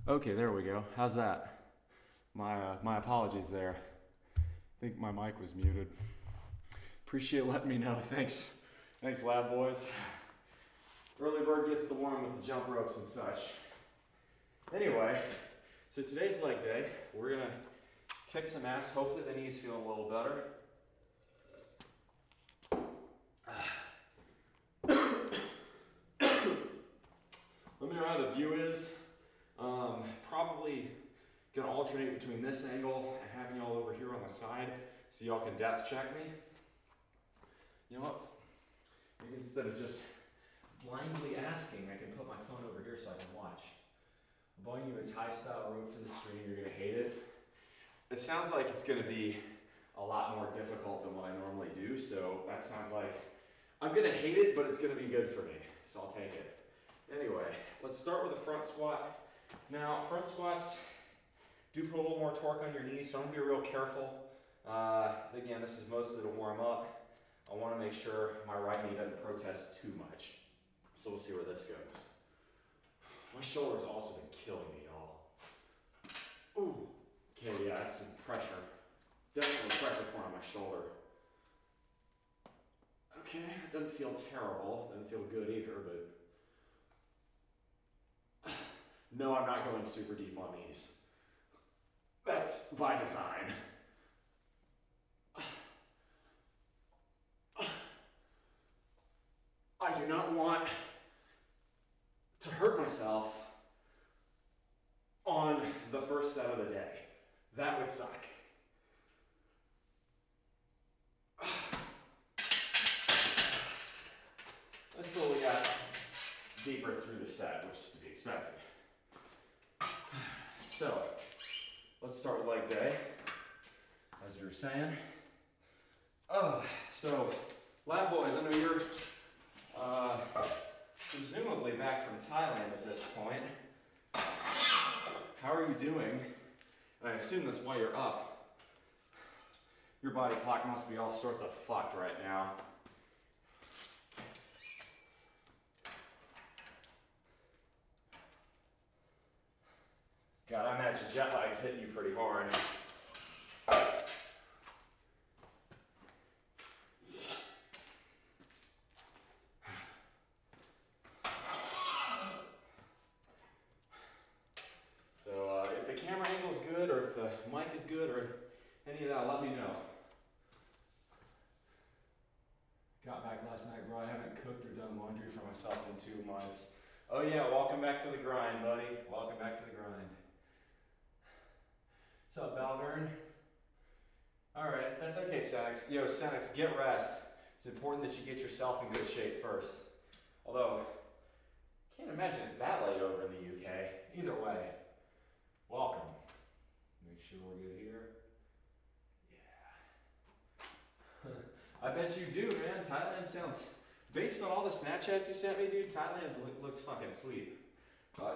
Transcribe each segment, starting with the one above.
Okay, there we go. How's that? My apologies there. I think my mic was muted. Appreciate letting me know. Thanks. Thanks, lab boys. Early bird gets the worm with the jump ropes and such. Anyway, so today's leg day. We're gonna kick some ass. Hopefully the knees feel a little better. Let me know how the view is. Probably gonna alternate between this angle and having y'all over here on the side so y'all can depth check me. You know what? Maybe instead of just blindly asking, I can put my phone over here so I can watch. I'm buying you a Thai style rope for the stream. You're gonna hate it. It sounds like it's gonna be a lot more difficult than what I normally do, so that sounds like I'm gonna hate it, but it's gonna be good for me, so I'll take it. Anyway, let's start with a front squat. Now, front squats do put a little more torque on your knees, so I'm gonna be real careful. Again, this is mostly to warm up. I wanna make sure my right knee doesn't protest too much. So we'll see where this goes. My shoulder's also been killing me, y'all. Ooh, okay, yeah, that's some pressure. Definitely pressure point on my shoulder. Okay, it doesn't feel terrible, doesn't feel good either, but no, I'm not going super deep on these. That's by design. I do not want to hurt myself on the first set of the day. That would suck. I slowly got deeper through the set, which is to be expected. So, let's start with leg day, as we were saying. So, lab boys, I know you're presumably back from Thailand at this point. How are you doing? And I assume that's why you're up. Your body clock must be all sorts of fucked right now. God, I imagine jet lag's hitting you pretty hard. So if the camera angle's good, or if the mic is good, or any of that, I'll let me know. Got back last night, bro. I haven't cooked or done laundry for myself in 2 months. Oh yeah, welcome back to the grind, buddy. Welcome back to the grind. What's up, Balvern? Alright, that's okay, Senex. Yo, Senex, get rest. It's important that you get yourself in good shape first. Although, can't imagine it's that late over in the UK. Either way, welcome. Make sure we're good here. Yeah. I bet you do, man. Thailand sounds, based on all the Snapchats you sent me, dude, Thailand looks fucking sweet.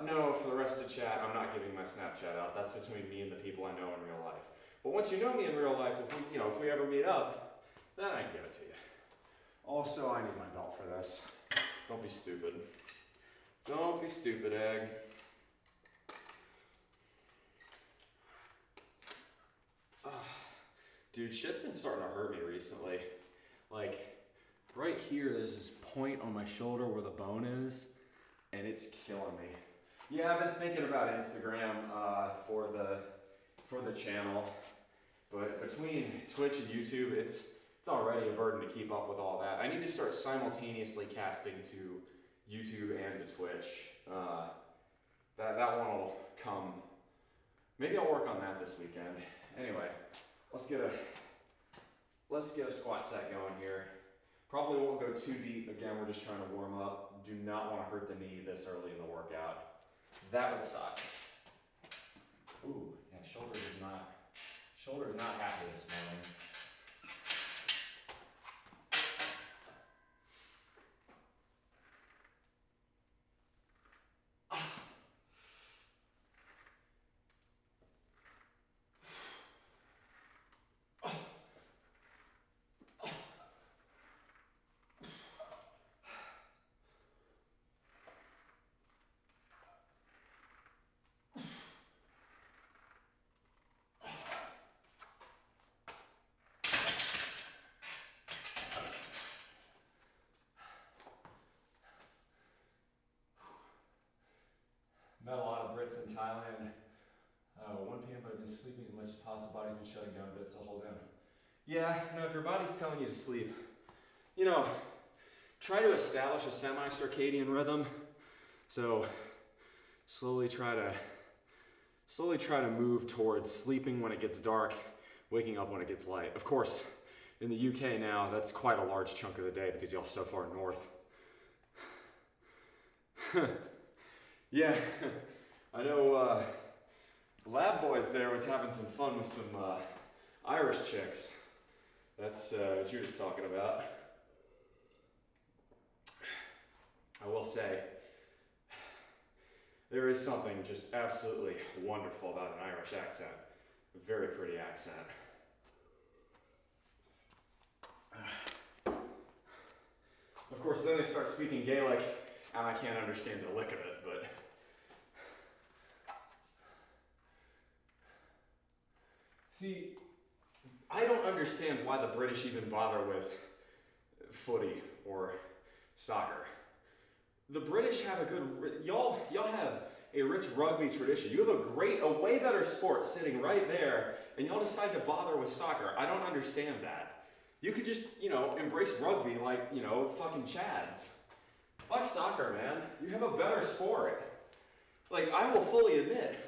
No, for the rest of chat, I'm not giving my Snapchat out. That's between me and the people I know in real life. But once you know me in real life, if we ever meet up, then I can give it to you. Also, I need my belt for this. Don't be stupid. Don't be stupid, Egg. Dude, shit's been starting to hurt me recently. Like, right here, there's this point on my shoulder where the bone is, and it's killing me. Yeah, I've been thinking about Instagram for the channel, but between Twitch and YouTube, it's already a burden to keep up with all that. I need to start simultaneously casting to YouTube and to Twitch. That one will come. Maybe I'll work on that this weekend. Anyway, let's get a squat set going here. Probably won't go too deep. Again, we're just trying to warm up. Do not want to hurt the knee this early in the workout. That would suck. Ooh, yeah, shoulder is not happy this morning. the body's been shutting down a bit, so hold down. Yeah, no, if your body's telling you to sleep, you know, try to establish a semi-circadian rhythm. So slowly try to move towards sleeping when it gets dark, waking up when it gets light. Of course, in the UK now, that's quite a large chunk of the day because y'all so far north. Yeah, I know Lab Boys there was having some fun with some Irish chicks. That's what you're just talking about. I will say, there is something just absolutely wonderful about an Irish accent. A very pretty accent. Of course, then they start speaking Gaelic, and I can't understand the lick of it, but... See, I don't understand why the British even bother with footy or soccer. The British have a good, y'all have a rich rugby tradition. You have a way better sport sitting right there, and y'all decide to bother with soccer. I don't understand that. You could just, embrace rugby like, fucking Chads. Fuck soccer, man. You have a better sport. Like, I will fully admit,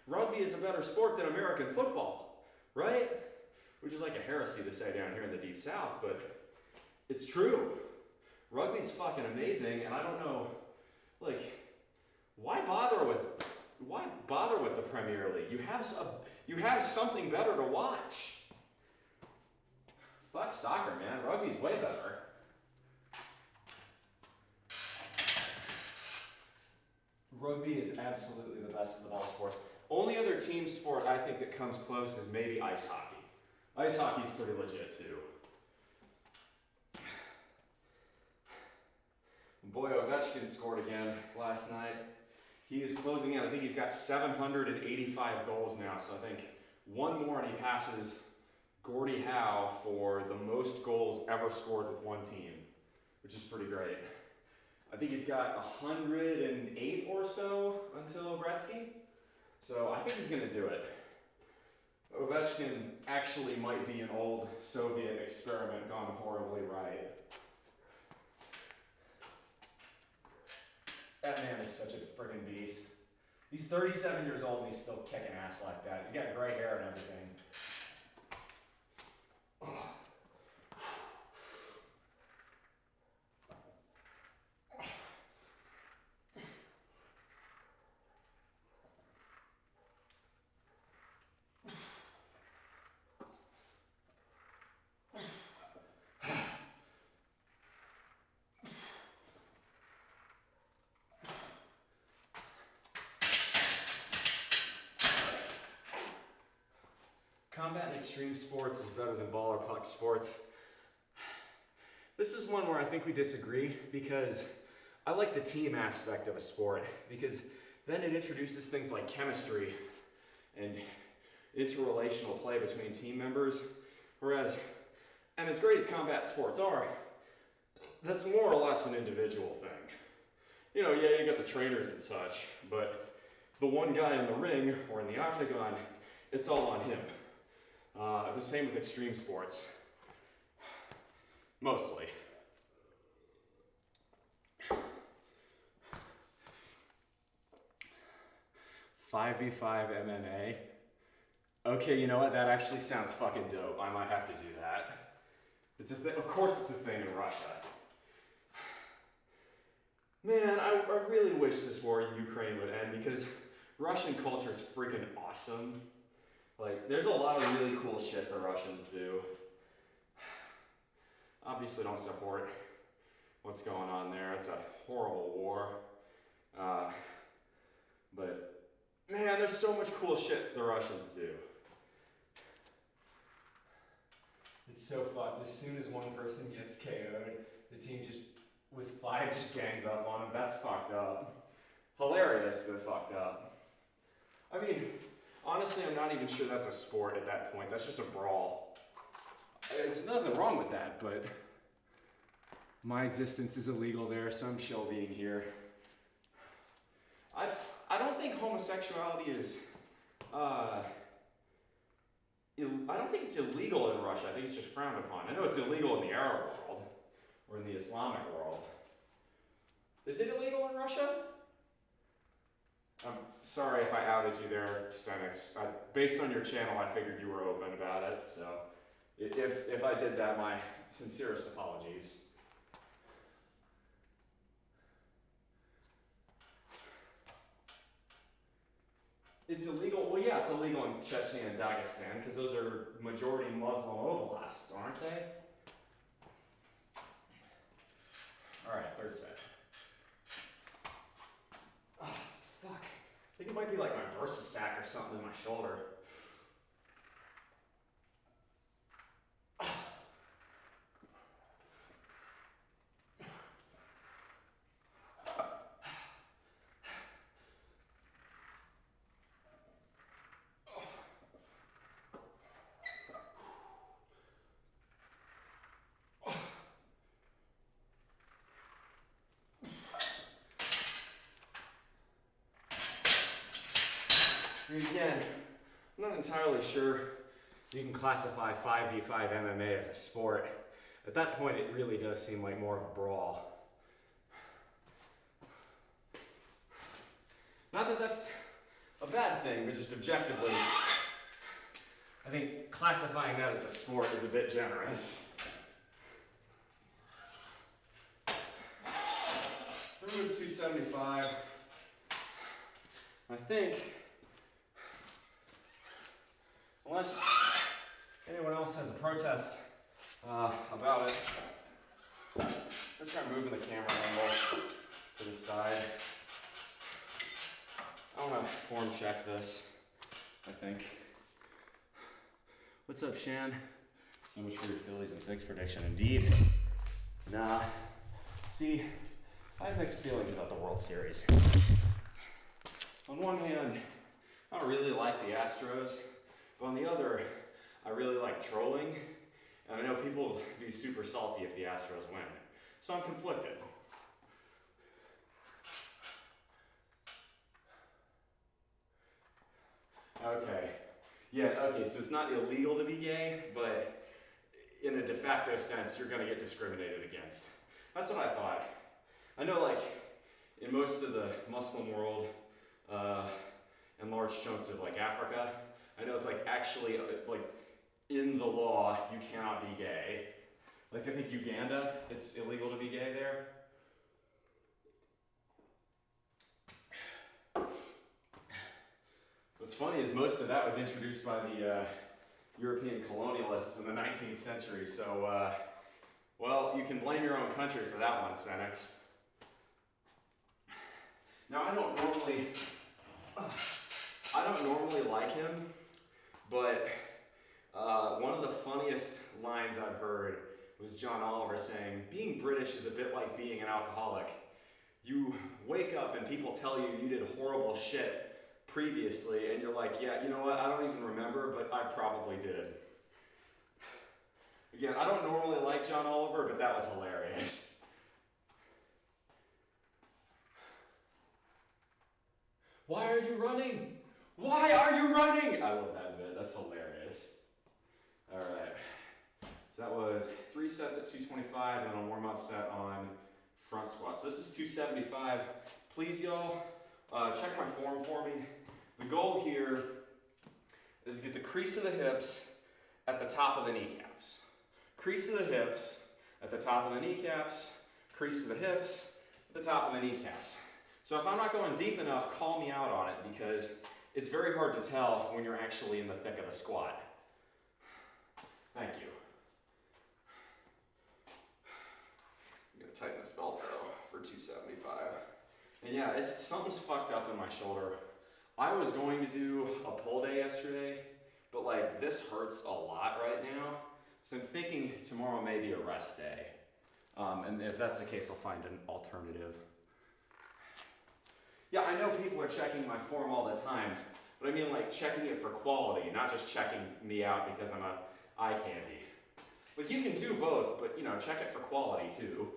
rugby is a better sport than American football, right? Which is like a heresy to say down here in the Deep South, but it's true. Rugby's fucking amazing, and I don't know, why bother with the Premier League? You have something better to watch. Fuck soccer, man. Rugby's way better. Rugby is absolutely the best of all sports. Only other team sport I think that comes close is maybe ice hockey. Ice hockey's pretty legit too. Boy, Ovechkin scored again last night. He is closing in. I think he's got 785 goals now, so I think one more and he passes Gordie Howe for the most goals ever scored with one team, which is pretty great. I think he's got 108 or so until Gretzky, so I think he's going to do it. Ovechkin actually might be an old Soviet experiment gone horribly right. That man is such a friggin' beast. He's 37 years old and he's still kicking ass like that. He's got gray hair and everything. Combat and extreme sports is better than ball or puck sports. This is one where I think we disagree because I like the team aspect of a sport because then it introduces things like chemistry and interrelational play between team members. Whereas, and as great as combat sports are, that's more or less an individual thing. You got the trainers and such, but the one guy in the ring or in the octagon, it's all on him. The same with extreme sports. Mostly. 5v5 MMA. Okay, you know what? That actually sounds fucking dope. I might have to do that. It's a thing. Of course it's a thing in Russia. Man, I really wish this war in Ukraine would end because Russian culture is freaking awesome. There's a lot of really cool shit the Russians do. Obviously don't support what's going on there. It's a horrible war. But, man, there's so much cool shit the Russians do. It's so fucked. As soon as one person gets KO'd, the team with 5 just gangs up on him. That's fucked up. Hilarious, but fucked up. I mean, honestly, I'm not even sure that's a sport at that point. That's just a brawl. There's nothing wrong with that, but my existence is illegal there, so I'm chill being here. I don't think homosexuality is it's illegal in Russia. I think it's just frowned upon. I know it's illegal in the Arab world or in the Islamic world. Is it illegal in Russia? I'm sorry if I outed you there, Senex. Based on your channel, I figured you were open about it. So if I did that, my sincerest apologies. It's illegal, well yeah, it's illegal in Chechnya and Dagestan because those are majority Muslim oblasts, aren't they? Alright, third set. Oh, fuck. I think it might be like my bursa sac or something in my shoulder. Again, I'm not entirely sure you can classify 5v5 MMA as a sport. At that point, it really does seem like more of a brawl. Not that that's a bad thing, but just objectively, I think classifying that as a sport is a bit generous. Remove 275. I think, unless anyone else has a protest about it, let's try moving the camera angle to the side. I want to form check this, I think. What's up, Shan? So much for your Phillies and 6 prediction. Indeed. Nah. See, I have mixed feelings about the World Series. On one hand, I don't really like the Astros, but on the other, I really like trolling, and I know people will be super salty if the Astros win. So I'm conflicted. Okay. Yeah, okay, so it's not illegal to be gay, but in a de facto sense, you're gonna get discriminated against. That's what I thought. I know, like, in most of the Muslim world, and large chunks of, like, Africa, I know it's, like, actually, like, in the law, you cannot be gay. Like, I think Uganda, it's illegal to be gay there. What's funny is most of that was introduced by the European colonialists in the 19th century, so, well, you can blame your own country for that one, Senex. Now, I don't normally like him, but one of the funniest lines I've heard was John Oliver saying, being British is a bit like being an alcoholic. You wake up and people tell you you did horrible shit previously, and you're like, yeah, you know what, I don't even remember, but I probably did. Again, I don't normally like John Oliver, but that was hilarious. Why are you running? Why are you running? I love that bit, that's hilarious. All right, so that was 3 sets at 225 and a warm-up set on front squats. This is 275. Please, y'all, check my form for me. The goal here is to get the crease of the hips at the top of the kneecaps. Crease of the hips at the top of the kneecaps, crease of the hips at the top of the kneecaps. So if I'm not going deep enough, call me out on it because it's very hard to tell when you're actually in the thick of the squat. Thank you. I'm gonna tighten this belt though for 275. And yeah, something's fucked up in my shoulder. I was going to do a pull day yesterday, but like this hurts a lot right now. So I'm thinking tomorrow may be a rest day. And if that's the case, I'll find an alternative. Yeah, I know people are checking my form all the time, but I mean like checking it for quality, not just checking me out because I'm a eye candy. Like you can do both, but you know, check it for quality too.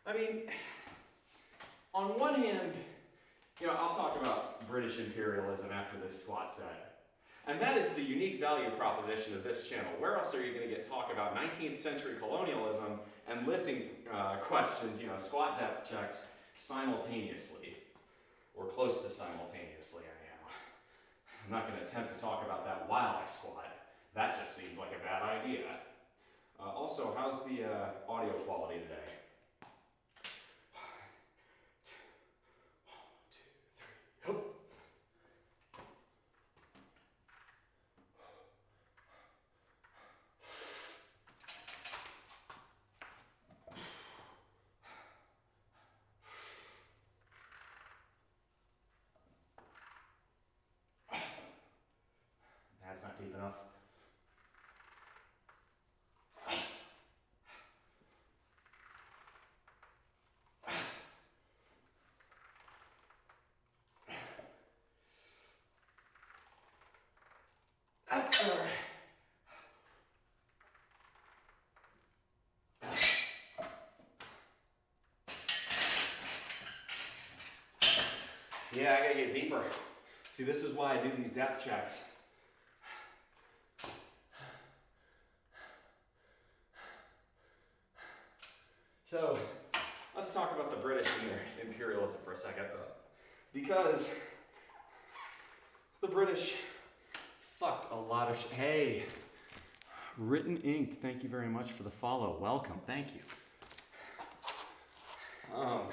I mean, on one hand, I'll talk about British imperialism after this squat set. And that is the unique value proposition of this channel. Where else are you going to get talk about 19th century colonialism and lifting questions, squat depth checks simultaneously, or close to simultaneously anyhow. I'm not going to attempt to talk about that while I squat. That just seems like a bad idea. Also, how's the audio quality today? That's not deep enough. That's better. Yeah, I gotta get deeper. See, this is why I do these depth checks. So, let's talk about the British and their imperialism for a second. Because the British fucked a lot of Hey, Written Inked, thank you very much for the follow. Welcome, thank you. So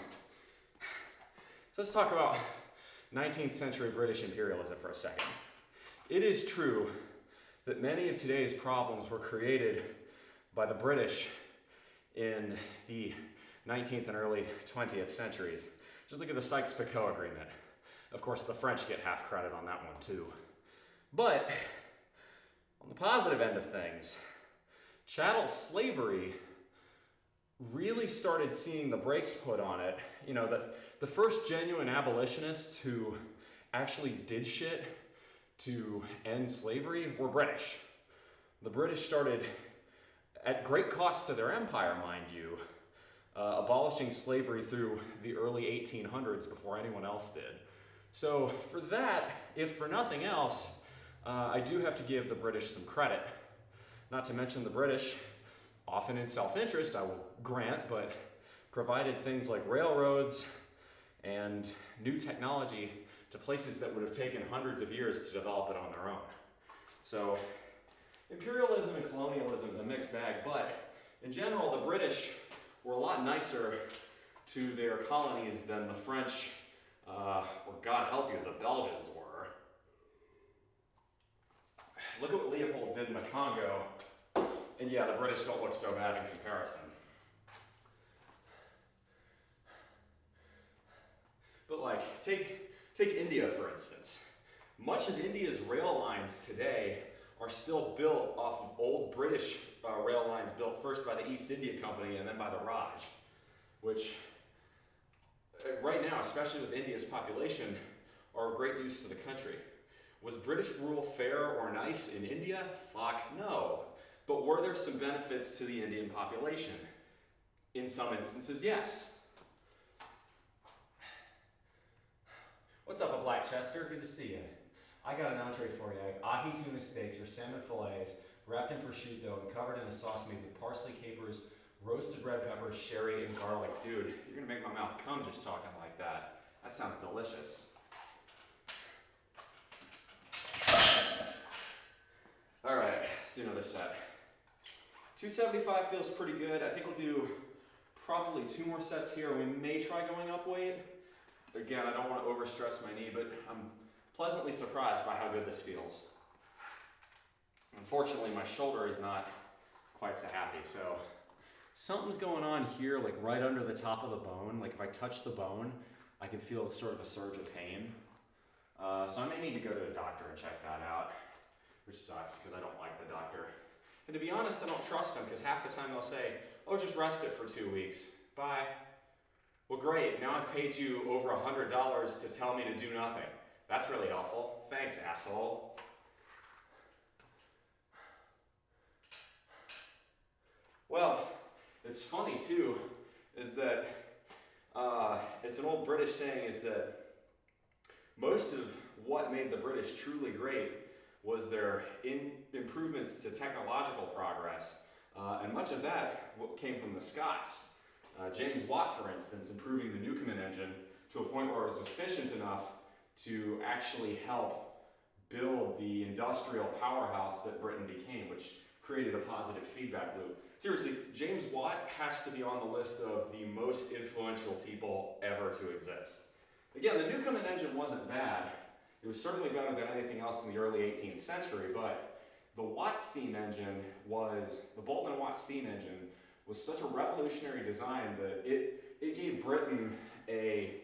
let's talk about 19th century British imperialism for a second. It is true that many of today's problems were created by the British in the 19th and early 20th centuries. Just look at the Sykes-Picot Agreement. Of course, the French get half credit on that one too. But on the positive end of things, chattel slavery really started seeing the brakes put on it. The first genuine abolitionists who actually did shit to end slavery were British. The British started, at great cost to their empire, mind you, abolishing slavery through the early 1800s before anyone else did. So for that, if for nothing else, I do have to give the British some credit. Not to mention the British, often in self-interest, I will grant, but provided things like railroads and new technology to places that would have taken hundreds of years to develop it on their own. So imperialism and colonialism is a mixed bag, but in general, the British were a lot nicer to their colonies than the French, or God help you, the Belgians were. Look at what Leopold did in the Congo, and yeah, the British don't look so bad in comparison. But like, take India for instance. Much of India's rail lines today are still built off of old British rail lines built first by the East India Company and then by the Raj, which right now, especially with India's population, are of great use to the country. Was British rule fair or nice in India? Fuck no. But were there some benefits to the Indian population? In some instances, yes. What's up, Black Chester? Good to see you. I got an entree for you. Ahi tuna steaks or salmon fillets wrapped in prosciutto and covered in a sauce made with parsley, capers, roasted red peppers, sherry, and garlic. Dude, you're gonna make my mouth come just talking like that. That sounds delicious. All right, let's do another set. 275 feels pretty good. I think we'll do probably 2 more sets here. We may try going up weight. Again, I don't want to overstress my knee, but I'm pleasantly surprised by how good this feels. Unfortunately, my shoulder is not quite so happy, so something's going on here, like right under the top of the bone. Like if I touch the bone, I can feel sort of a surge of pain. So I may need to go to a doctor and check that out, which sucks because I don't like the doctor. And to be honest, I don't trust them because half the time they'll say, oh, just rest it for 2 weeks. Bye. Well, great. Now I've paid you over $100 to tell me to do nothing. That's really helpful. Thanks, asshole. Well, it's funny too, is that it's an old British saying is that most of what made the British truly great was their improvements to technological progress, and much of that came from the Scots. James Watt, for instance, improving the Newcomen engine to a point where it was efficient enough to actually help build the industrial powerhouse that Britain became, which created a positive feedback loop. Seriously, James Watt has to be on the list of the most influential people ever to exist. Again, the Newcomen engine wasn't bad. It was certainly better than anything else in the early 18th century, but the Watt steam engine the Boulton and Watt steam engine was such a revolutionary design that it gave Britain a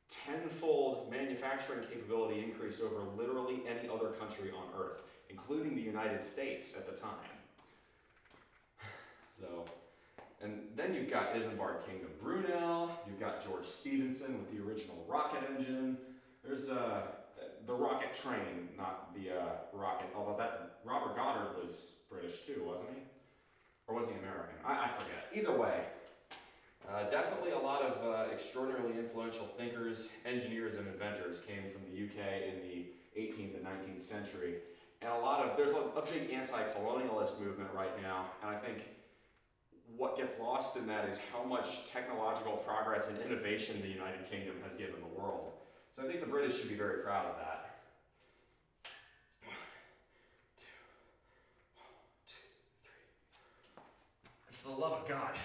tenfold manufacturing capability increase over literally any other country on Earth, including the United States at the time. So, and then you've got Isambard Kingdom Brunel, you've got George Stephenson with the original rocket engine. There's the rocket train, not the rocket, although that Robert Goddard was British too, wasn't he? Or was he American? I forget. Either way, definitely a lot of extraordinarily influential thinkers, engineers, and inventors came from the UK in the 18th and 19th century. And there's a big anti-colonialist movement right now, and I think what gets lost in that is how much technological progress and innovation the United Kingdom has given the world. So I think the British should be very proud of that. For the love of God,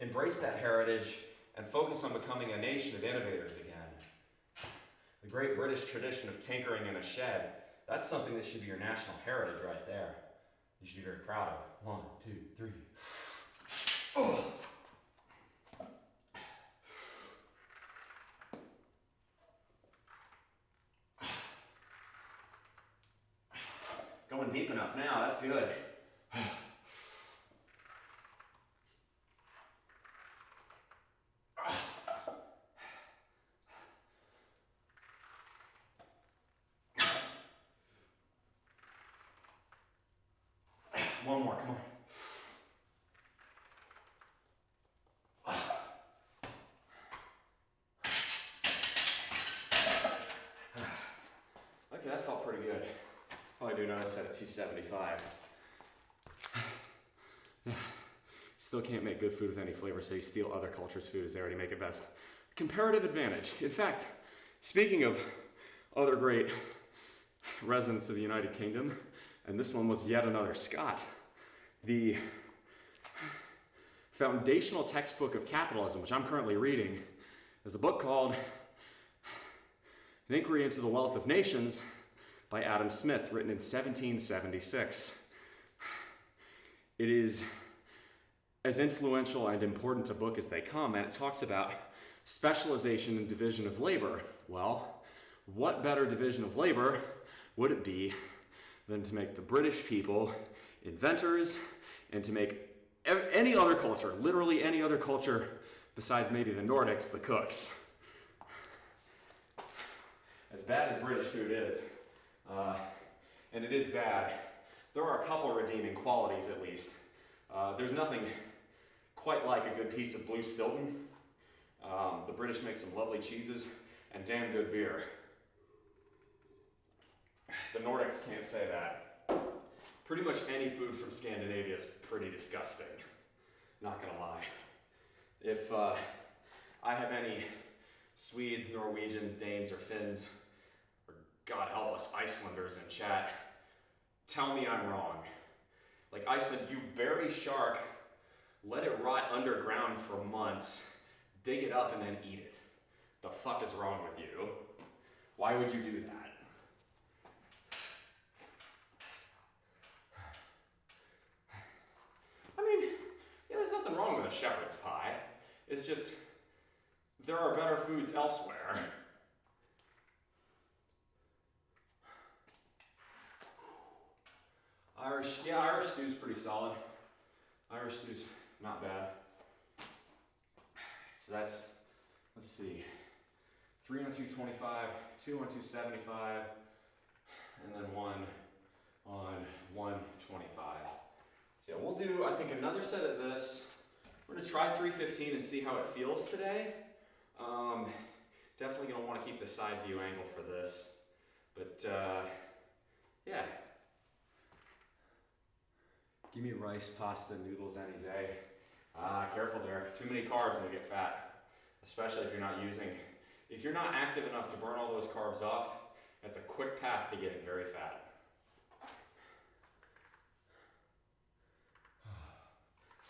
embrace that heritage and focus on becoming a nation of innovators again. The great British tradition of tinkering in a shed, that's something that should be your national heritage right there. You should be very proud of. 1, 2, 3. Oh. Going deep enough now, that's good. One more, come on. Okay, that felt pretty good. Oh, I do notice that at 275. Still can't make good food with any flavor, so you steal other cultures' food as they already make it best. Comparative advantage. In fact, speaking of other great residents of the United Kingdom, and this one was yet another Scot, the foundational textbook of capitalism, which I'm currently reading, is a book called An Inquiry into the Wealth of Nations by Adam Smith, written in 1776. It is as influential and important a book as they come, and it talks about specialization and division of labor. Well, what better division of labor would it be than to make the British people inventors and to make any other culture, literally any other culture besides maybe the Nordics, the cooks. As bad as British food is, and it is bad, there are a couple redeeming qualities at least. There's nothing quite like a good piece of blue Stilton. The British make some lovely cheeses and damn good beer. The Nordics can't say that. Pretty much any food from Scandinavia is pretty disgusting. Not gonna lie. If I have any Swedes, Norwegians, Danes, or Finns, or God help us, Icelanders in chat, tell me I'm wrong. Like Iceland, you bury shark, let it rot underground for months, dig it up, and then eat it. The fuck is wrong with you? Why would you do that? There's nothing wrong with a shepherd's pie. It's just, there are better foods elsewhere. Irish stew's pretty solid. Irish stew's not bad. So that's, let's see, 3 on 225, 2 on 275, and then 1 on 125. So yeah, we'll do, I think, another set of this. We're gonna try 315 and see how it feels today. Definitely gonna wanna keep the side view angle for this. But yeah. Give me rice, pasta, noodles any day. Careful there, too many carbs and you get fat. Especially if you're not active enough to burn all those carbs off, that's a quick path to getting very fat.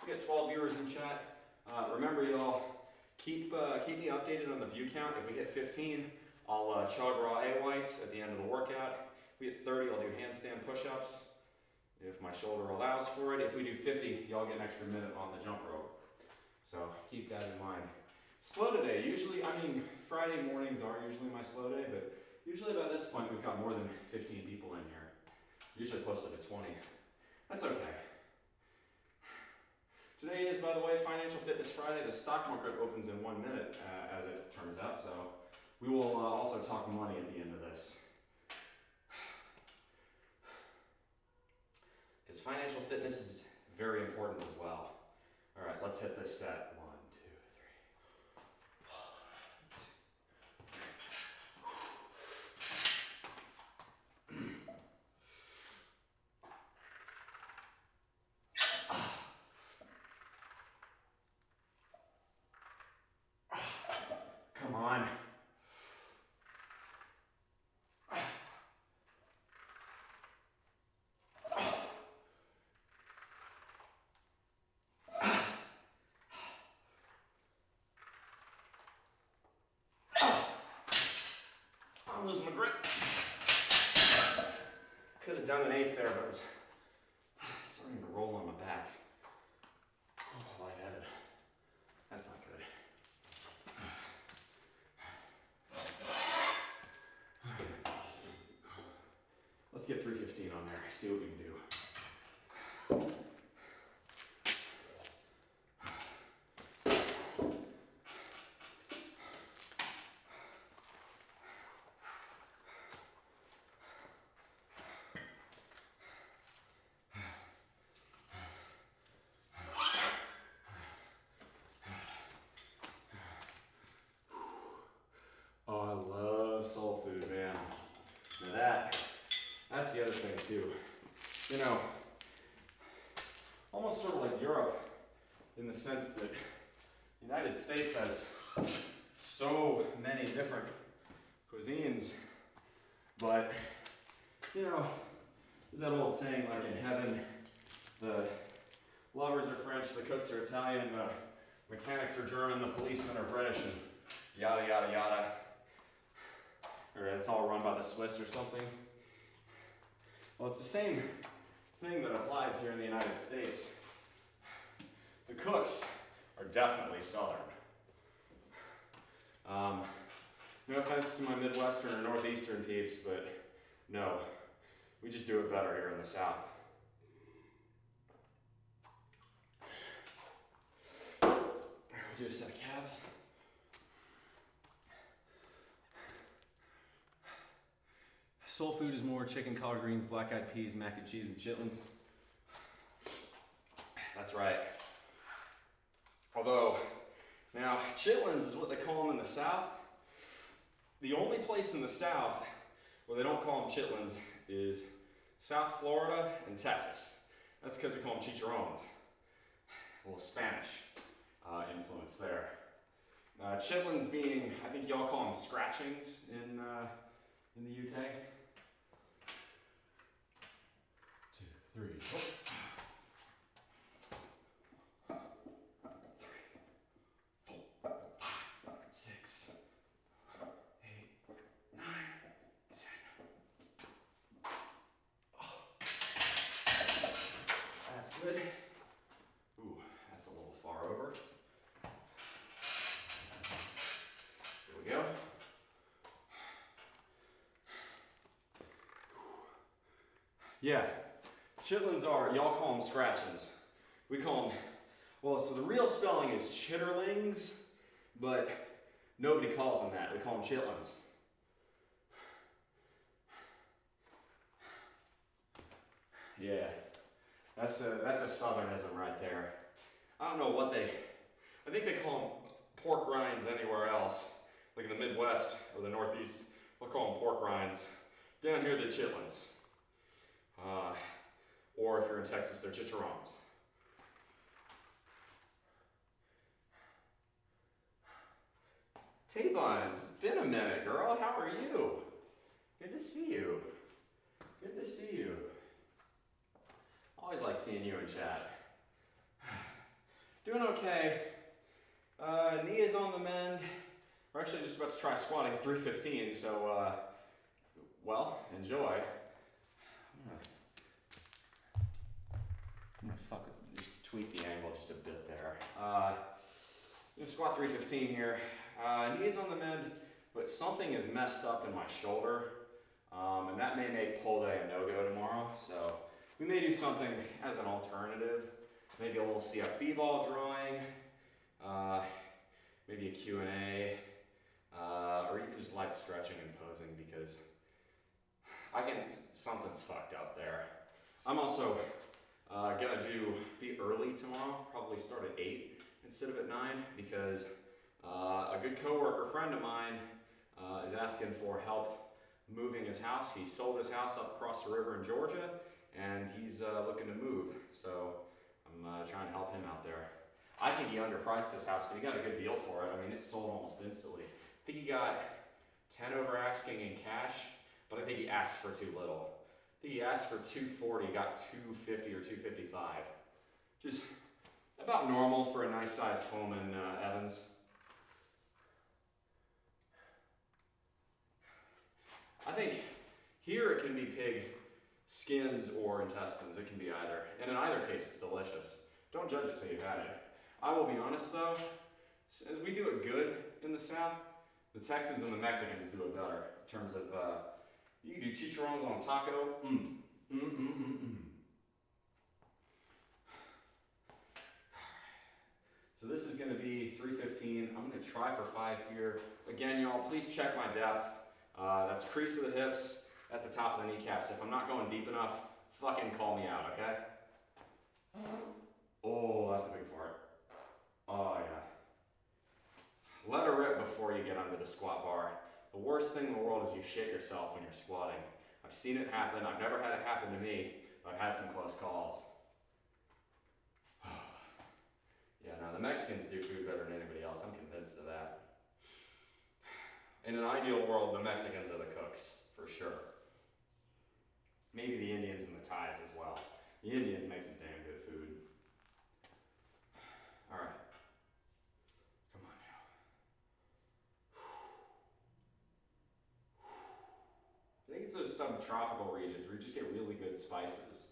We got 12 viewers in chat. Remember y'all, keep me updated on the view count. If we hit 15, I'll chug raw egg whites at the end of the workout. If we hit 30, I'll do handstand push-ups if my shoulder allows for it. If we do 50, y'all get an extra minute on the jump rope. So keep that in mind. Slow today, Friday mornings are usually my slow day, but usually by this point we've got more than 15 people in here. Usually closer to 20. That's okay. Today is, by the way, Financial Fitness Friday. The stock market opens in 1 minute, as it turns out, so we will also talk money at the end of this. Because financial fitness is very important as well. All right, let's hit this set. 1, 2, 3. Come on. I'm losing my grip. Could have done an eighth there, but it was starting to roll on my back. Oh, lightheaded. That's not good. Let's get 315 on there, see what we can do. Oh, I love soul food, man. Now that's the other thing too. You know, almost sort of like Europe in the sense that the United States has so many different cuisines, but you know, there's that old saying like in heaven, the lovers are French, the cooks are Italian, the mechanics are German, the policemen are British, and yada yada yada. Or it's all run by the Swiss or something. Well, it's the same thing that applies here in the United States. The cooks are definitely Southern. No offense to my Midwestern or Northeastern peeps, but no, we just do it better here in the South. All right, we'll do a set of calves. Soul food is more chicken, collard greens, black-eyed peas, mac and cheese, and chitlins. That's right. Although, now, chitlins is what they call them in the South. The only place in the South where they don't call them chitlins is South Florida and Texas. That's because we call them chicharrones. A little Spanish influence there. Chitlins being, I think y'all call them scratchings in the UK. 2, 3, 4. 3, 4, 5, 6, 8, 9, 10. Oh. That's good. Ooh, that's a little far over. Here we go. Yeah, chitlins are, y'all call them scratchins. We call them, well, so the real spelling is chitterlings, but nobody calls them that. We call them chitlins. Yeah, that's a southernism right there. I don't know what I think they call them pork rinds anywhere else. Like in the Midwest or the Northeast, we'll call them pork rinds. Down here, they're chitlins. Or if you're in Texas, they're chicharrones. T-Buns, it's been a minute, girl. How are you? Good to see you. Good to see you. Always like seeing you in chat. Doing okay. Knee is on the mend. We're actually just about to try squatting 315, so, well, enjoy. I'm gonna just tweak the angle just a bit there. I'm gonna squat 315 here. Knees on the mend, but something is messed up in my shoulder, and that may make pull day a no-go tomorrow. So we may do something as an alternative, maybe a little CFB ball drawing, maybe a Q&A, or even just light stretching and posing because something's fucked up there. I'm also gonna be early tomorrow, probably start at 8 instead of at 9 because a good coworker friend of mine is asking for help moving his house. He sold his house up across the river in Georgia, and he's looking to move. So I'm trying to help him out there. I think he underpriced his house, but he got a good deal for it. I mean, it sold almost instantly. I think he got 10 over asking in cash, but I think he asked for too little. I think he asked for 240, got 250 or 255. Just about normal for a nice sized home in Evans. I think here it can be pig skins or intestines. It can be either. And in either case, it's delicious. Don't judge it till you've had it. I will be honest though, as we do it good in the South, the Texans and the Mexicans do it better in terms of, you can do chicharrones on a taco. So this is gonna be 315. I'm gonna try for 5 here. Again, y'all, please check my depth. That's crease of the hips at the top of the kneecaps. If I'm not going deep enough, fucking call me out, okay? Oh, that's a big fart. Oh, yeah. Let her rip before you get under the squat bar. The worst thing in the world is you shit yourself when you're squatting. I've seen it happen. I've never had it happen to me, but I've had some close calls. Yeah, no, the Mexicans do food better than anybody else. I'm convinced of that. In an ideal world, the Mexicans are the cooks, for sure. Maybe the Indians and the Thais as well. The Indians make some damn good food. All right. Come on now. I think it's those subtropical regions where you just get really good spices.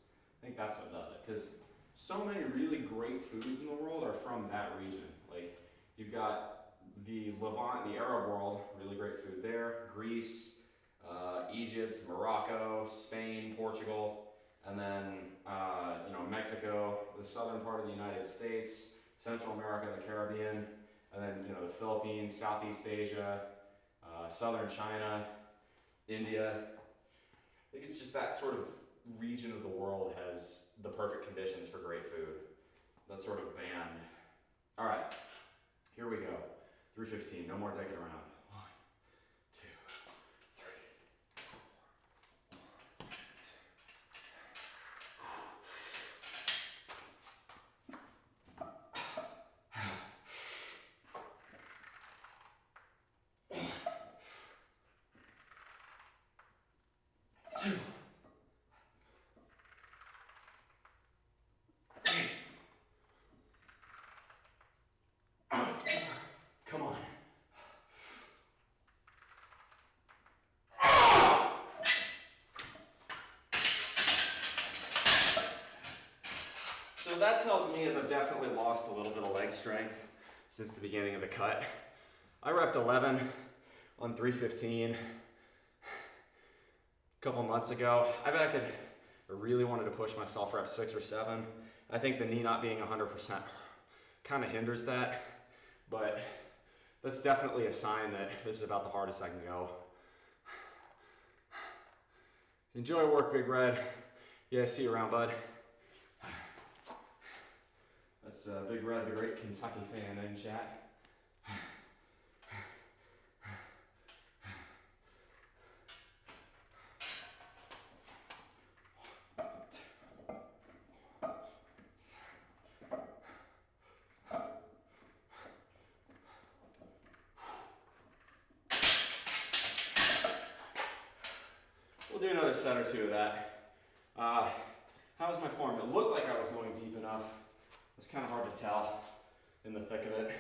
I think that's what does it. Because so many really great foods in the world are from that region. Like, you've got the Levant, the Arab world, really great food there. Greece, Egypt, Morocco, Spain, Portugal, and then Mexico, the southern part of the United States, Central America, the Caribbean, and then the Philippines, Southeast Asia, southern China, India. I think it's just that sort of region of the world has the perfect conditions for great food. That sort of band. All right, here we go. 315, no more dicking around. 1, 2, 3, 4, 2. Come on. So that tells me is I've definitely lost a little bit of leg strength since the beginning of the cut. I repped 11 on 315 a couple months ago. I really wanted to push myself rep 6 or 7. I think the knee not being 100% kind of hinders that, but that's definitely a sign that this is about the hardest I can go. Enjoy work, Big Red. Yeah, see you around, bud. That's Big Red, the great Kentucky fan in chat. another set or two of that. How was my form? It looked like I was going deep enough. It's kind of hard to tell in the thick of it.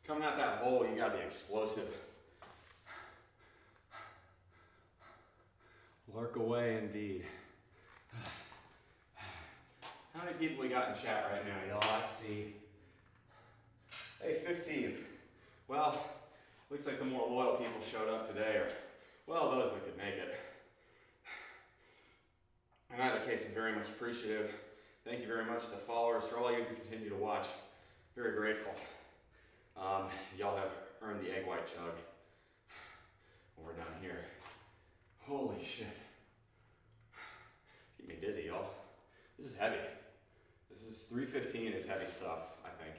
Coming out that hole, you gotta be explosive. Lurk away indeed. How many people we got in chat right now, y'all? I see. Hey, 15. Well, looks like the more loyal people showed up today are, well, those that could make it. In either case, I'm very much appreciative. Thank you very much to the followers, for all you who continue to watch. Very grateful. Y'all have earned the egg white chug over down here. Holy shit. Get me dizzy, y'all. This is heavy. This is 315 is heavy stuff, I think.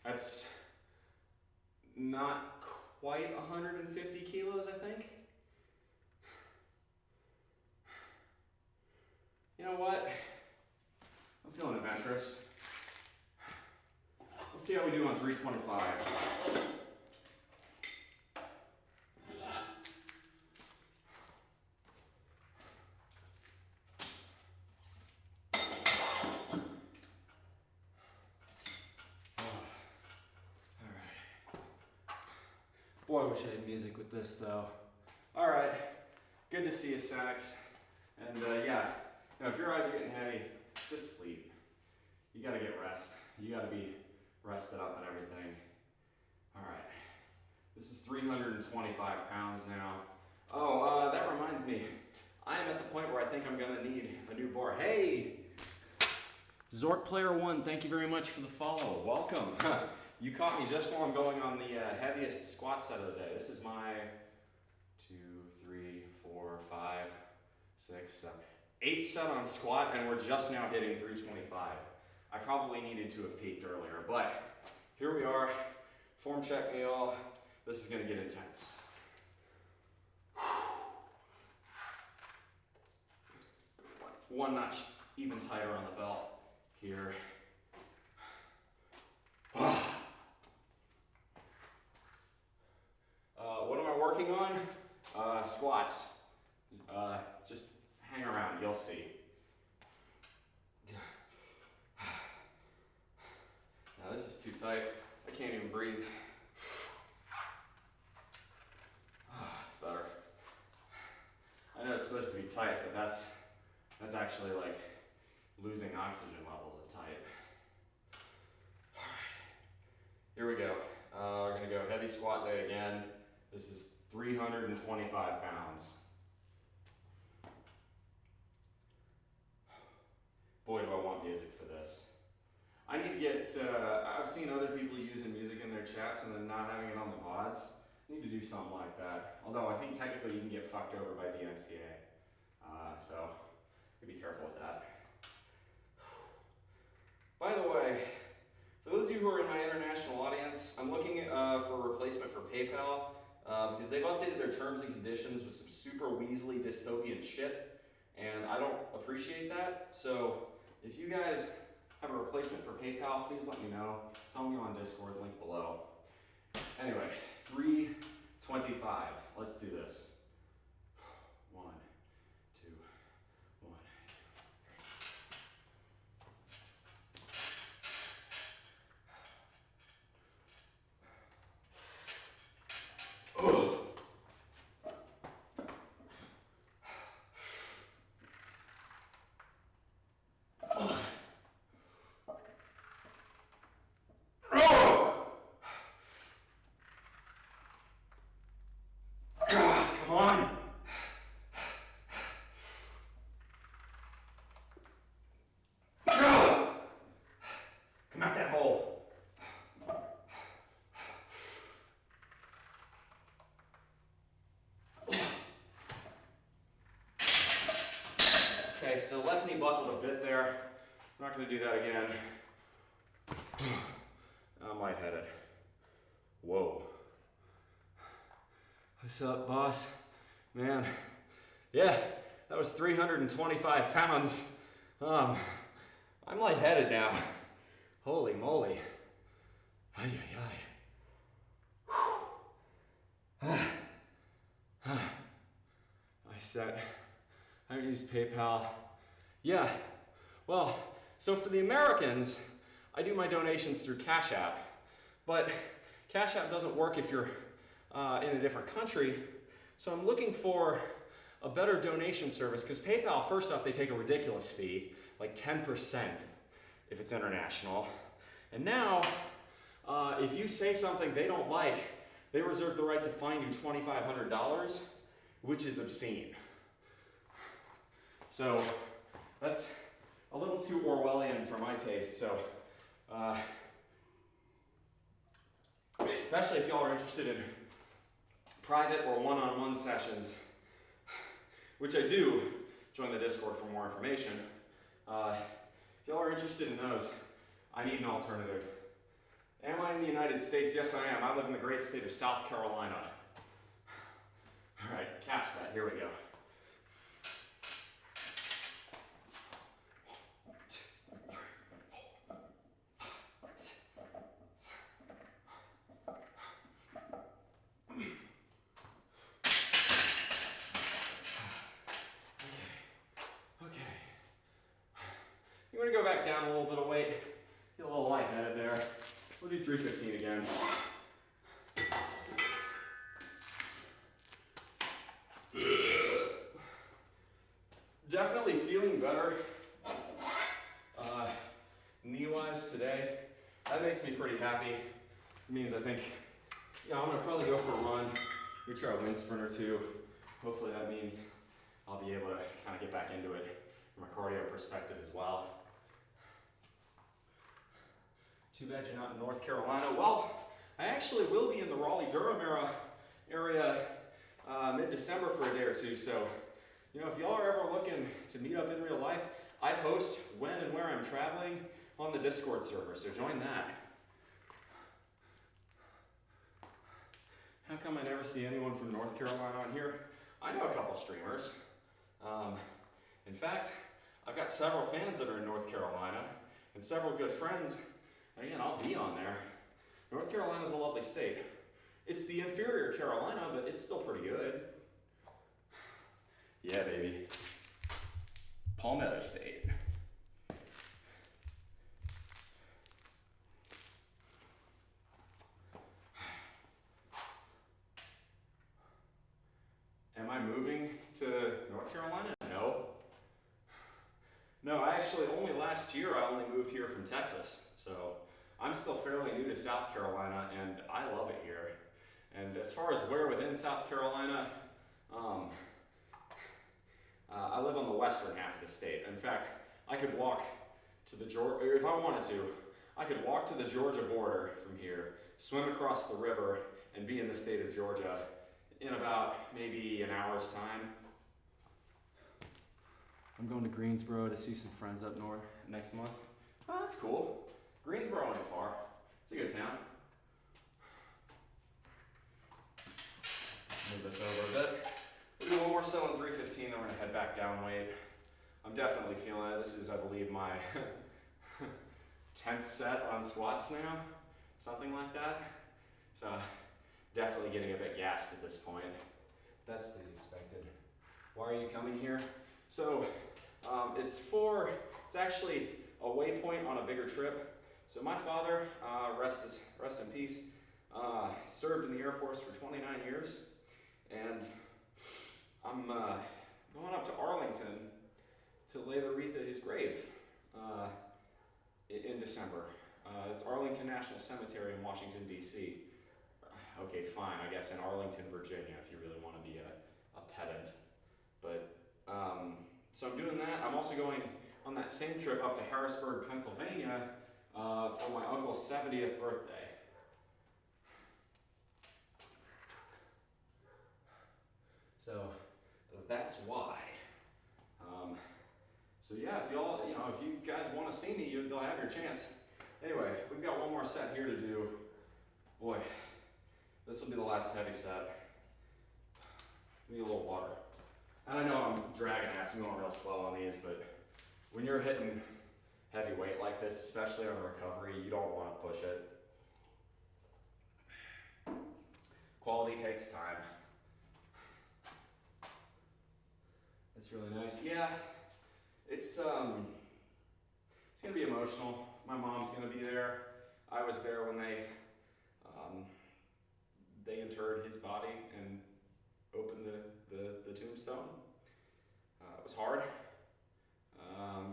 That's not quite 150 kilos, I think. You know what? I'm feeling adventurous. Let's see how we do on 325. Boy, I wish I had music with this though. All right, good to see you, Sax. And yeah, you know, if your eyes are getting heavy, just sleep. You gotta get rest. You gotta be rested up and everything. All right, this is 325 pounds now. Oh, that reminds me. I am at the point where I think I'm gonna need a new bar. Hey, Zork Player 1, thank you very much for the follow. Welcome. You caught me just while I'm going on the heaviest squat set of the day. This is my 2, 3, 4, 5, 6, 7, 8th set on squat, and we're just now hitting 325. I probably needed to have peaked earlier, but here we are. Form check me all. This is gonna get intense. One notch even tighter on the belt here. What am I working on? Squats. Just hang around, you'll see. Now this is too tight. I can't even breathe. It's better. I know it's supposed to be tight, but that's actually like losing oxygen levels at tight. All right, here we go. We're gonna go heavy squat day again. This is 325 pounds. Boy, do I want music for this. I need to get, I've seen other people using music in their chats and then not having it on the VODs. I need to do something like that. Although I think technically you can get fucked over by DMCA. So, be careful with that. By the way, for those of you who are in my international audience, I'm looking for a replacement for PayPal because they've updated their terms and conditions with some super weaselly dystopian shit, and I don't appreciate that. So if you guys have a replacement for PayPal, please let me know. Tell me on Discord, link below. Anyway, 325. Let's do this. 1, 2, 1, 2, 3. Oh. Okay, so left knee buckled a bit there. I'm not going to do that again. I'm lightheaded. Whoa. What's up, boss? Man, yeah, that That was 325 pounds. I'm lightheaded now. Holy moly. Ay, ay, ay. I said, I don't use PayPal. Yeah, well, so for the Americans, I do my donations through Cash App. But Cash App doesn't work if you're in a different country. So I'm looking for a better donation service, because PayPal, first off, they take a ridiculous fee, like 10% if it's international. And now, if you say something they don't like, they reserve the right to fine you $2,500, which is obscene. So that's a little too Orwellian for my taste. So, especially if y'all are interested in private or one-on-one sessions, which I do, join the Discord for more information. If y'all are interested in those, I need an alternative. Am I in the United States? Yes, I am. I live in the great state of South Carolina. All right, calf set, here we go. You want to go back down a little bit of weight, get a little lightheaded there. We'll do 315 again. Definitely feeling better knee-wise today. That makes me pretty happy. It means I think, I'm gonna probably go for a run. Maybe try a wind sprint or two. Hopefully that means I'll be able to kind of get back into it from a cardio perspective as well. Too bad you're not in North Carolina. Well, I actually will be in the Raleigh-Durham area mid-December for a day or two. So, if y'all are ever looking to meet up in real life, I post when and where I'm traveling on the Discord server, so join that. How come I never see anyone from North Carolina on here? I know a couple streamers. In fact, I've got several fans that are in North Carolina and several good friends. Again, I'll be on there. North Carolina's a lovely state. It's the inferior Carolina, but it's still pretty good. Yeah, baby. Palmetto State. Am I moving to North Carolina? No. No, only last year I only moved here from Texas. So I'm still fairly new to South Carolina, and I love it here. And as far as where within South Carolina, I live on the western half of the state. In fact, I could walk to the Georgia, if I wanted to, I could walk to the Georgia border from here, swim across the river, and be in the state of Georgia in about maybe an hour's time. I'm going to Greensboro to see some friends up north next month. Oh, that's cool. Greensboro ain't far. It's a good town. Move this over a bit. We'll do one more set on 315, then we're gonna head back down weight. I'm definitely feeling it. This is, I believe, my 10th set on squats now, something like that. So definitely getting a bit gassed at this point. That's to be expected. Why are you coming here? So it's actually a waypoint on a bigger trip. So my father, rest in peace, served in the Air Force for 29 years, and I'm going up to Arlington to lay the wreath at his grave in December. It's Arlington National Cemetery in Washington, D.C. Okay, fine, I guess in Arlington, Virginia, if you really want to be a pedant. But, so I'm doing that. I'm also going on that same trip up to Harrisburg, Pennsylvania, for my uncle's 70th birthday. So that's why. So yeah, if y'all, if you guys want to see me, you'll have your chance. Anyway, we've got one more set here to do. Boy, this will be the last heavy set. Need a little water. And I know I'm dragging ass, I'm going real slow on these, but when you're hitting heavy weight like this, especially on recovery, you don't want to push it. Quality takes time. It's really nice. Yeah, it's gonna be emotional. My mom's gonna be there. I was there when they interred his body and opened the tombstone. It was hard.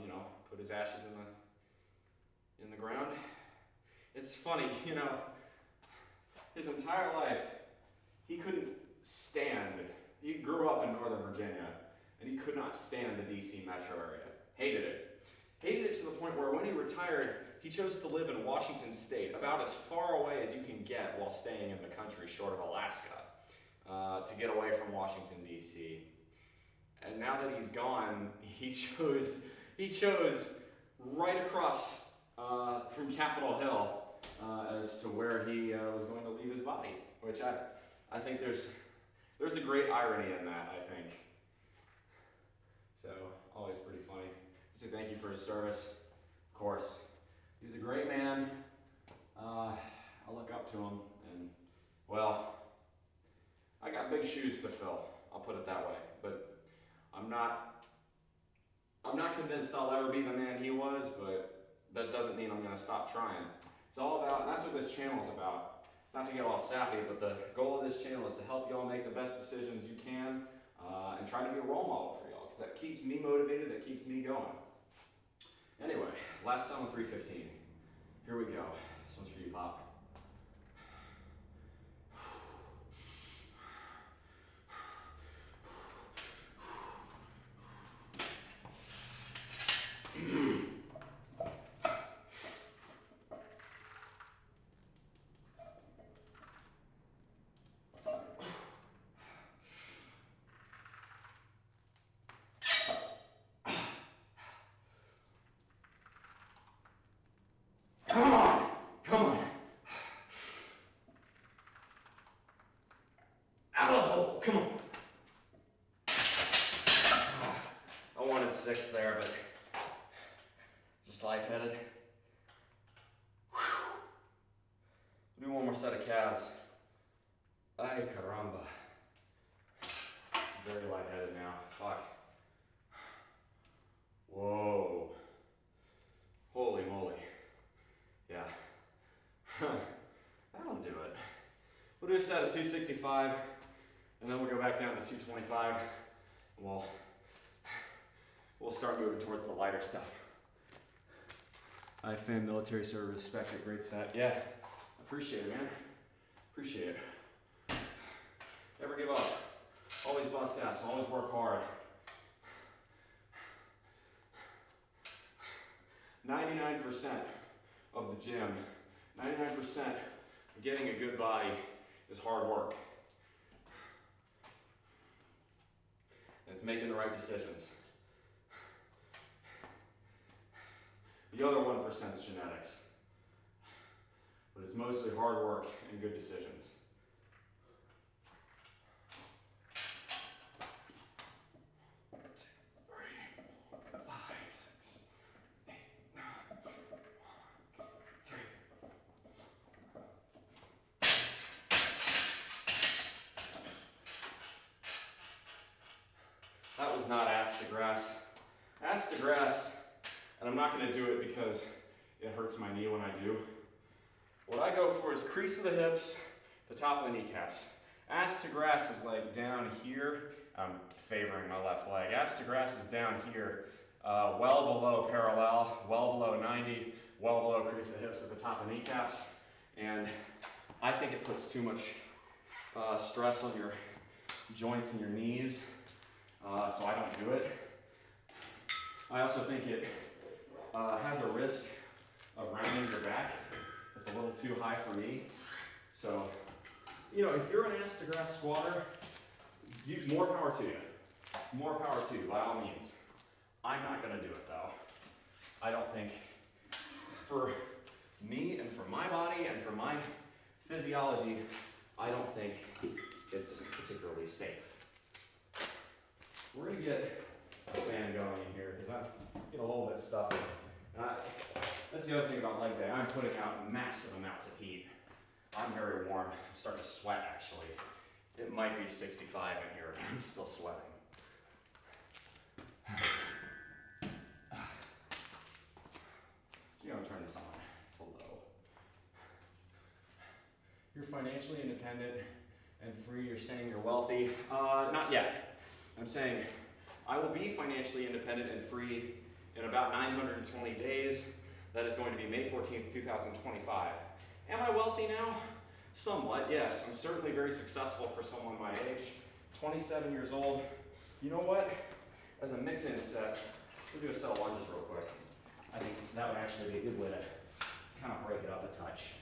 You know, put his ashes in the ground. It's funny, you know, his entire life, he couldn't stand. He grew up in Northern Virginia, and he could not stand the DC metro area. Hated it. Hated it to the point where when he retired, he chose to live in Washington State, about as far away as you can get while staying in the country short of Alaska, to get away from Washington, DC. And now that he's gone, he chose right across from Capitol Hill as to where he was going to leave his body, which I think there's a great irony in that, I think. So, always pretty funny. So thank you for his service, of course. He was a great man. I look up to him, and, well, I got big shoes to fill, I'll put it that way. But I'm not convinced I'll ever be the man he was, but that doesn't mean I'm gonna stop trying. It's all about, and that's what this channel is about. Not to get all sappy, but the goal of this channel is to help y'all make the best decisions you can, and try to be a role model for y'all, because that keeps me motivated, that keeps me going. Anyway, last song on 315. Here we go. This one's for you, Pop. Come on. Out of the hole, come on. I wanted 6 there, but just lightheaded. Do one more set of calves. Ay caramba. Very lightheaded now, fuck. Whoa. Holy moly. Yeah. That'll do it. We'll do a set of 265, and then we'll go back down to 225, and we'll start moving towards the lighter stuff. IFM, military service, respect it, great set. Yeah, appreciate it, man. Appreciate it. Never give up. Always bust ass, always work hard. 99% of the gym, 99% of getting a good body is hard work. It's making the right decisions. The other 1% is genetics, but it's mostly hard work and good decisions. That was not ass to grass. Ass to grass, and I'm not gonna do it because it hurts my knee when I do. What I go for is crease of the hips, the top of the kneecaps. Ass to grass is like down here. I'm favoring my left leg. Ass to grass is down here, well below parallel, well below 90, well below crease of the hips at the top of the kneecaps. And I think it puts too much stress on your joints and your knees. So I don't do it. I also think it has a risk of rounding your back. It's a little too high for me. So, you know, if you're an ass to grass squatter, more power to you. More power to you, by all means. I'm not gonna do it though. I don't think, for me and for my body and for my physiology, I don't think it's particularly safe. we're gonna get a fan going in here because I get a little bit stuffy. That's the other thing about leg day. I'm putting out massive amounts of heat. I'm very warm. I'm starting to sweat actually. It might be 65 in here, but I'm still sweating. You know, turn this on to low. You're financially independent and free. You're saying you're wealthy. Not yet. I'm saying I will be financially independent and free in about 920 days. That is going to be May 14th, 2025. Am I wealthy now? Somewhat, yes. I'm certainly very successful for someone my age. 27 years old. You know what? As a mix-in set, we'll do a set of lunges real quick. I think that would actually be a good way to kind of break it up a touch.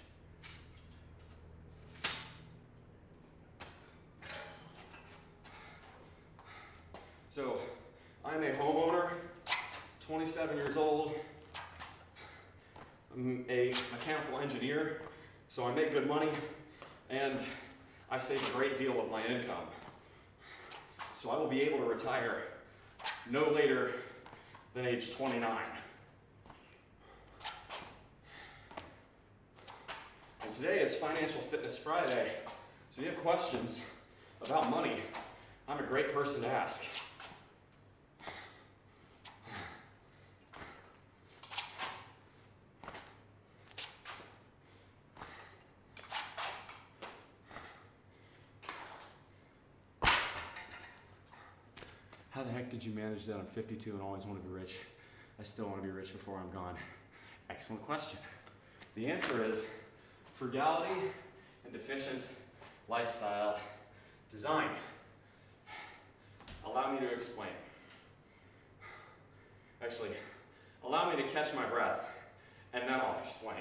So, I'm a homeowner, 27 years old. I'm a mechanical engineer, so I make good money, and I save a great deal of my income. So I will be able to retire no later than age 29. And today is Financial Fitness Friday, so if you have questions about money, I'm a great person to ask. How the heck did you manage that? I'm 52 and always want to be rich. I still want to be rich before I'm gone. Excellent question. The answer is frugality and efficient lifestyle design. Allow me to explain. Actually, allow me to catch my breath and then I'll explain.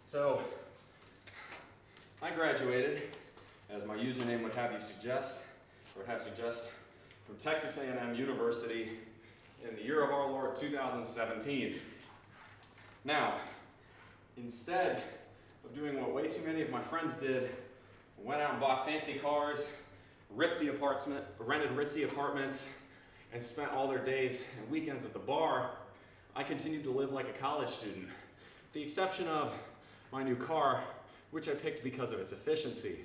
So, I graduated, as my username would have you suggest, from Texas A&M University in the year of our Lord 2017. Now, instead of doing what way too many of my friends did, went out and bought fancy cars, rented ritzy apartments, and spent all their days and weekends at the bar, I continued to live like a college student, with the exception of my new car, which I picked because of its efficiency.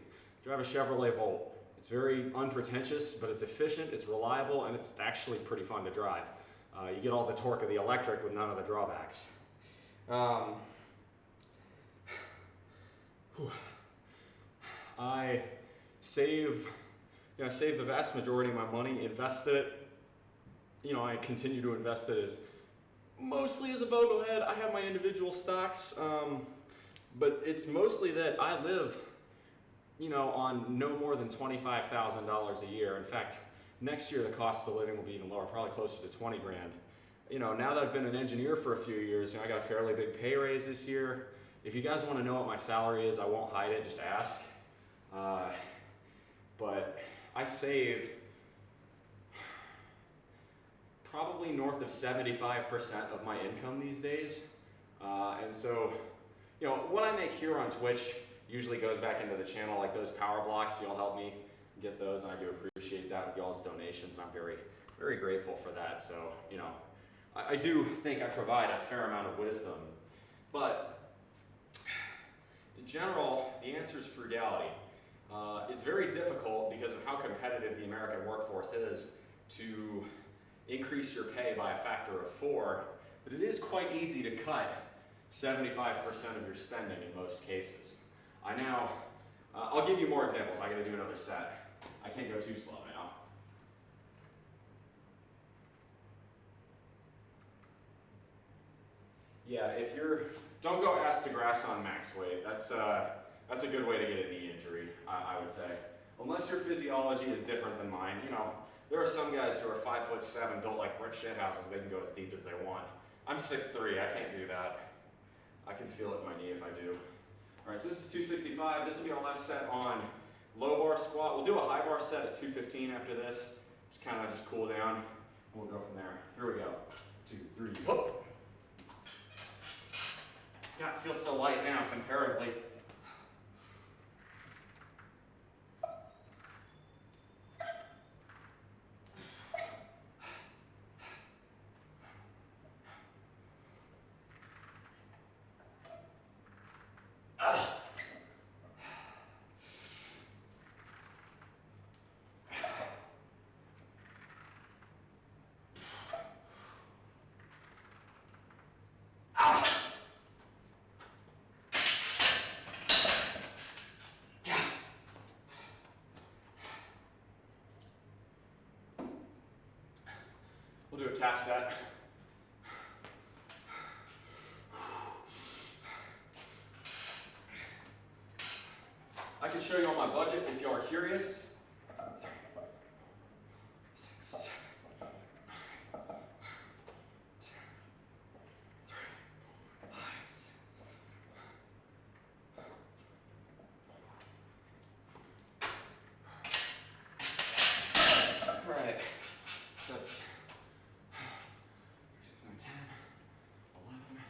I drive a Chevrolet Volt. It's very unpretentious, but it's efficient, it's reliable, and it's actually pretty fun to drive. You get all the torque of the electric with none of the drawbacks. I save the vast majority of my money, invested it. I continue to invest it mostly as a boglehead. I have my individual stocks, but it's mostly that I live, on no more than $25,000 a year. In fact, next year the cost of living will be even lower, probably closer to 20 grand. Now that I've been an engineer for a few years, I got a fairly big pay raise this year. If you guys want to know what my salary is, I won't hide it, just ask. But I save probably north of 75% of my income these days. And so, what I make here on Twitch usually goes back into the channel, like those power blocks. You'll help me get those, and I do appreciate that with y'all's donations. I'm very, very grateful for that. So, I do think I provide a fair amount of wisdom. But in general, the answer is frugality. It's very difficult because of how competitive the American workforce is to increase your pay by a factor of 4, but it is quite easy to cut 75% of your spending in most cases. I'll give you more examples. I gotta do another set. I can't go too slow now. Yeah, don't go ass to grass on max weight. That's a good way to get a knee injury, I would say. Unless your physiology is different than mine. There are some guys who are 5'7", built like brick shit houses. They can go as deep as they want. I'm 6'3", I can't do that. I can feel it in my knee if I do. All right, so this is 265. This will be our last set on low bar squat. We'll do a high bar set at 215 after this. Just cool down. We'll go from there. Here we go. 2, 3, whoop. God, it feels so light now comparatively. We'll do a calf set. I can show you on my budget if y'all are curious. 6, 7, 8, 9, 10, 5, 6. All right, that's 6, 9, 10, 11.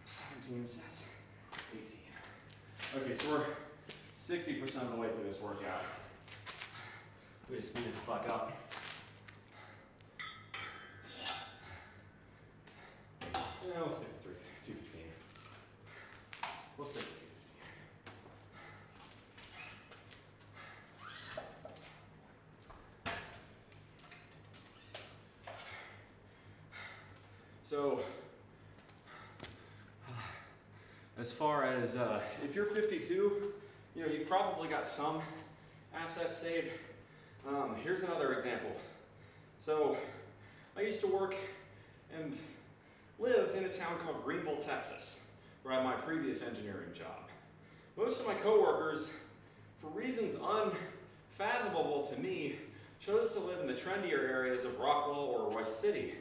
17 sets, 18. Okay, so we're 60% of the way through this workout. We just speed it the fuck up. Yeah, we'll stick to 215. We'll stick to 215. So, as far as if you're 52, you know, you've probably got some assets saved. Here's another example. So I used to work and live in a town called Greenville, Texas, where I had my previous engineering job. Most of my coworkers, for reasons unfathomable to me, chose to live in the trendier areas of Rockwell or Royce City,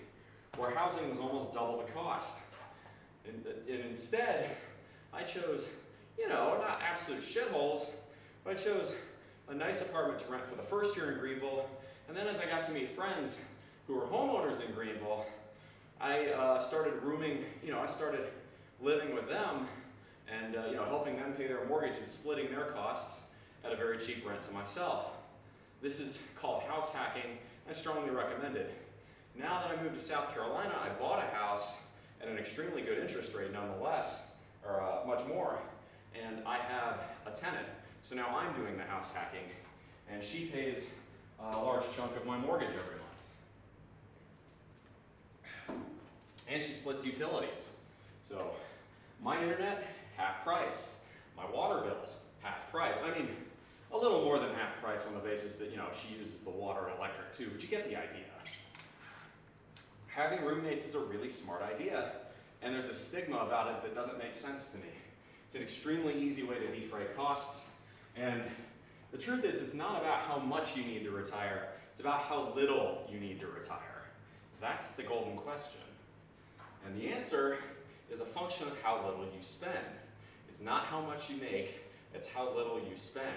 where housing was almost double the cost. And instead, I chose, you know, not absolute shitholes, but I chose a nice apartment to rent for the first year in Greenville. And then as I got to meet friends who were homeowners in Greenville, I started rooming, you know, I started living with them and, you know, helping them pay their mortgage and splitting their costs at a very cheap rent to myself. This is called house hacking. I strongly recommend it. Now that I moved to South Carolina, I bought a house at an extremely good interest rate nonetheless, or much more, and I have a tenant. So now I'm doing the house hacking, and she pays a large chunk of my mortgage every month. And she splits utilities. So my internet, half price. My water bills, half price. I mean, a little more than half price on the basis that, you know, she uses the water and electric too, but you get the idea. Having roommates is a really smart idea, and there's a stigma about it that doesn't make sense to me. It's an extremely easy way to defray costs, and the truth is it's not about how much you need to retire, it's about how little you need to retire. That's the golden question. And the answer is a function of how little you spend. It's not how much you make, it's how little you spend.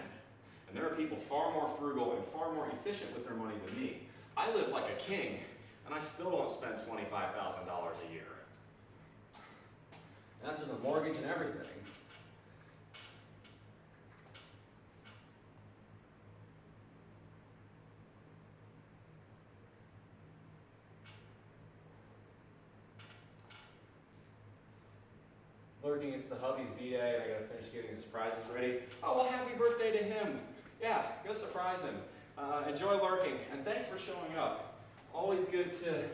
And there are people far more frugal and far more efficient with their money than me. I live like a king, and I still don't spend $25,000 a year. That's with a mortgage and everything. Lurking, it's the hubby's B-Day, and I gotta finish getting his surprises ready. Oh, well, happy birthday to him. Yeah, go surprise him. Enjoy lurking, and thanks for showing up. Always good to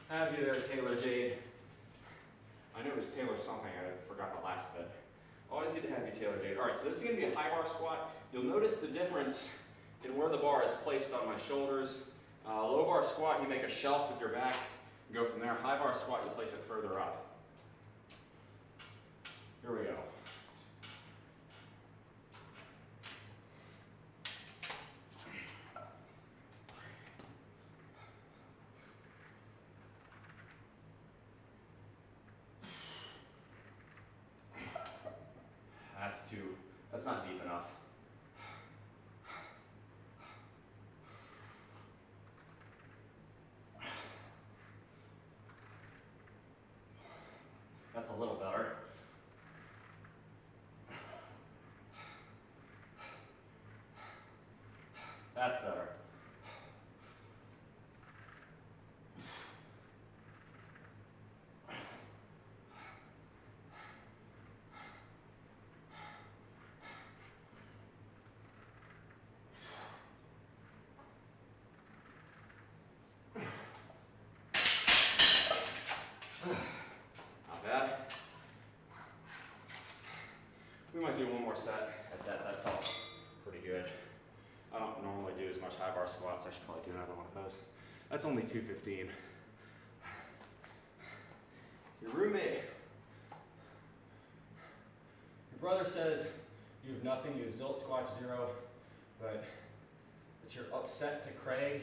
have you there, Taylor Jade. I knew it was Taylor something, I forgot the last bit. Always good to have you, Taylor Jade. All right, so this is gonna be a high bar squat. You'll notice the difference in where the bar is placed on my shoulders. Low bar squat, you make a shelf with your back and go from there. High bar squat, you place it further up. Here we go. That's not deep enough. That's a little better. That's better. Not bad. We might do one more set at that. That felt pretty good. bar squats. I should probably do another one of those. That's only 215. Your roommate, your brother says you have nothing, you have zilch, squat, zero, but you're upset to Craig.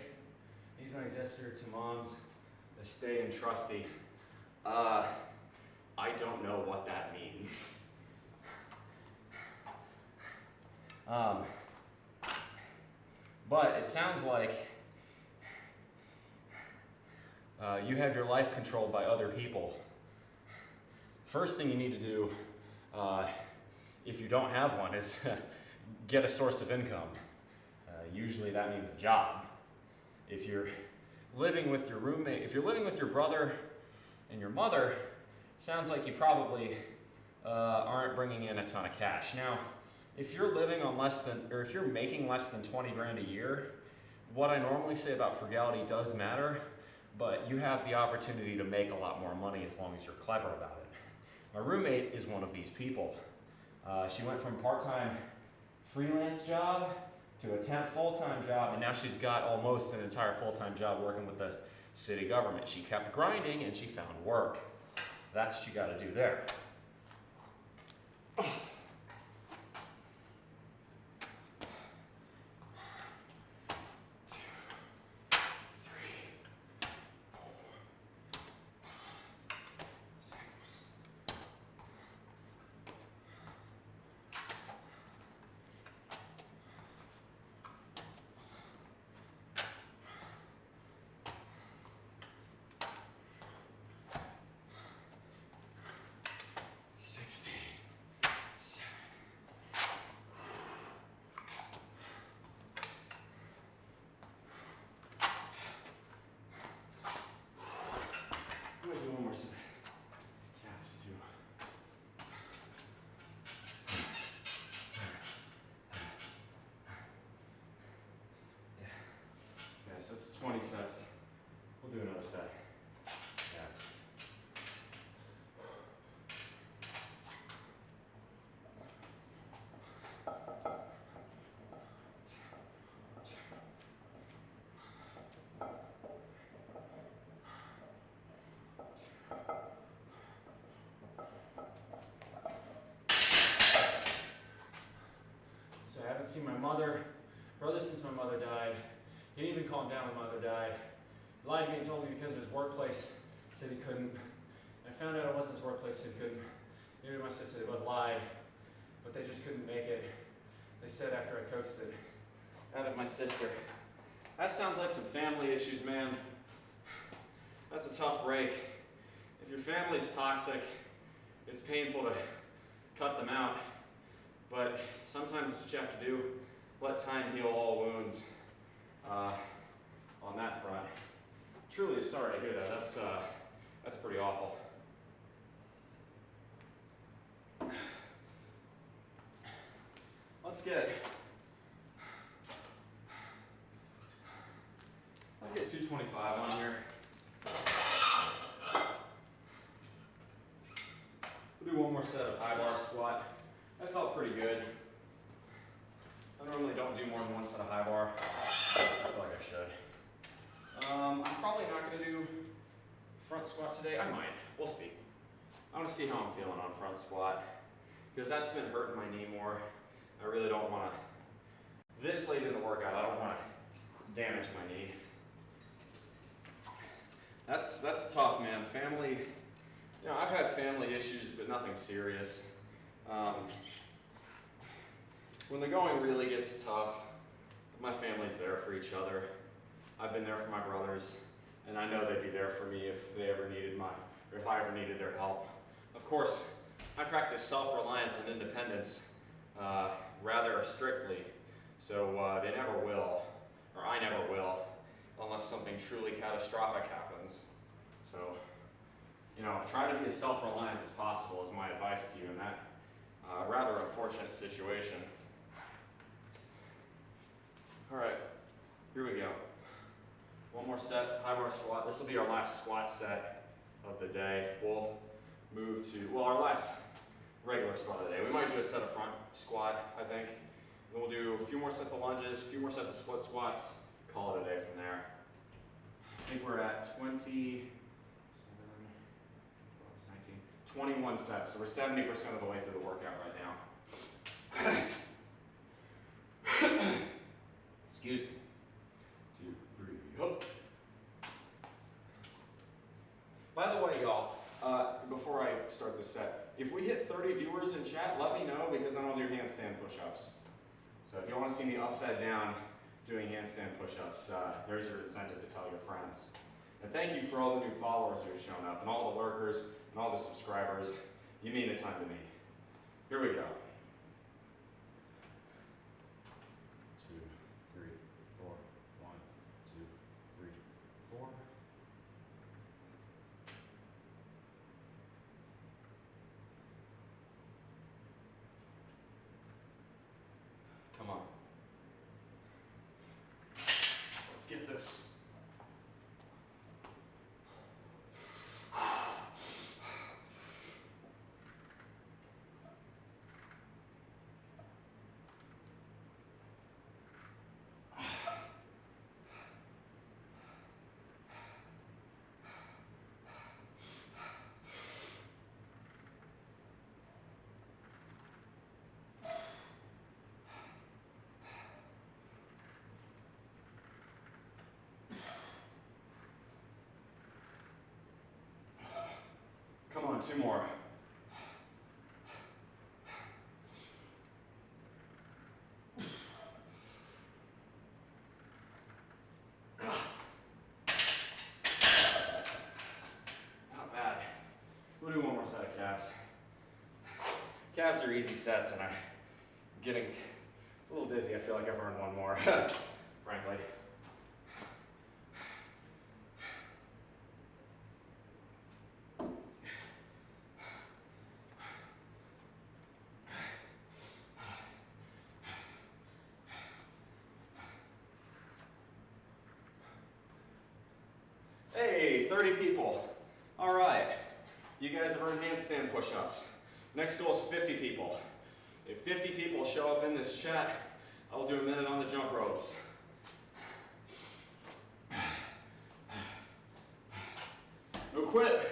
He's my sister to Mom's, the stay and trusty. I don't know what that means. But it sounds like you have your life controlled by other people. First thing you need to do, if you don't have one, is get a source of income. Usually that means a job. If you're living with your roommate, if you're living with your brother and your mother, it sounds like you probably aren't bringing in a ton of cash. Now, if you're living on less than, or if you're making less than 20 grand a year, what I normally say about frugality does matter, but you have the opportunity to make a lot more money as long as you're clever about it. My roommate is one of these people. She went from part-time freelance job to a temp full-time job, and now she's got almost an entire full-time job working with the city government. She kept grinding and she found work. That's what you gotta do there. So it's 20 sets. We'll do another set. Yeah. So I haven't seen my brother since my mother died. He didn't even calm down when mother died. He lied to me and told me because of his workplace, said he couldn't. I found out it wasn't his workplace, so he couldn't. Neither my sister, they both lied, but they just couldn't make it. They said after I coaxed it out of my sister. That sounds like some family issues, man. That's a tough break. If your family's toxic, it's painful to cut them out, but sometimes it's what you have to do. Let time heal all wounds. On that front. Truly sorry to hear that. That's pretty awful. Let's get 225 on here. We'll do one more set of high bar squat. That felt pretty good. I normally don't do more than one set of high bar. I feel like I should. I'm probably not going to do front squat today. I might. We'll see. I want to see how I'm feeling on front squat because that's been hurting my knee more. I really don't want to, this late in the workout, I don't want to damage my knee. That's tough, man. Family, I've had family issues, but nothing serious. When the going really gets tough, my family's there for each other. I've been there for my brothers, and I know they'd be there for me if they ever needed or if I ever needed their help. Of course, I practice self-reliance and independence rather strictly, so they never will, or I never will, unless something truly catastrophic happens. So, try to be as self-reliant as possible is my advice to you in that rather unfortunate situation. All right, here we go. One more set, high bar squat. This will be our last squat set of the day. We'll move to, our last regular squat of the day. We might do a set of front squat, I think. Then we'll do a few more sets of lunges, a few more sets of split squats, a call it a day from there. I think we're at 27, 19, 21 sets. So we're 70% of the way through the workout right now. Excuse me. 2, 3, up. By the way, y'all, before I start this set, if we hit 30 viewers in chat, let me know because then I'll do handstand push-ups. So if you want to see me upside down doing handstand push-ups, there's your incentive to tell your friends. And thank you for all the new followers who have shown up, and all the lurkers, and all the subscribers. You mean a ton to me. Here we go. 2, 3, 4, 1, 2, 3, 4. Come on. Let's get this. Come on, 2 more. Not bad. We'll do 1 more set of calves. Calves are easy sets, and I'm getting a little dizzy. I feel like I've earned 1 more, frankly. Hey, 30 people. All right. You guys have earned handstand push-ups. Next goal is 50 people. If 50 people show up in this chat, I will do a minute on the jump ropes. No quit.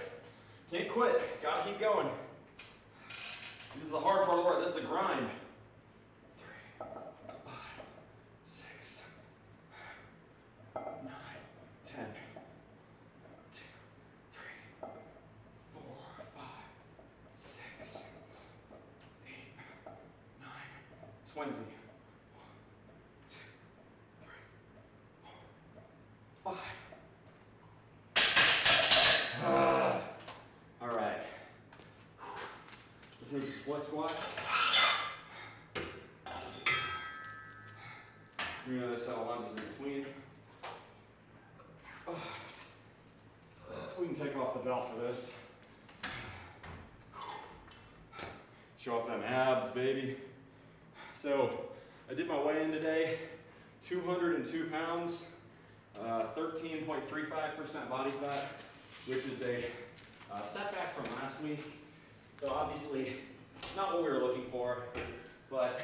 Can't quit. Gotta keep going. This is the hard part of the work. This is the grind. 3, 5, 6, 9, 10. 2, 3, 4, 5, 6, 8, 9, 20. 1, 2, 3, 4, 5. All right. Let's move to split squats. Do another set of lunges in between. We can take off the belt for this. Show off them abs, baby. So, I did my weigh-in today, 202 pounds, 13.35% body fat, which is a setback from last week. So obviously, not what we were looking for, but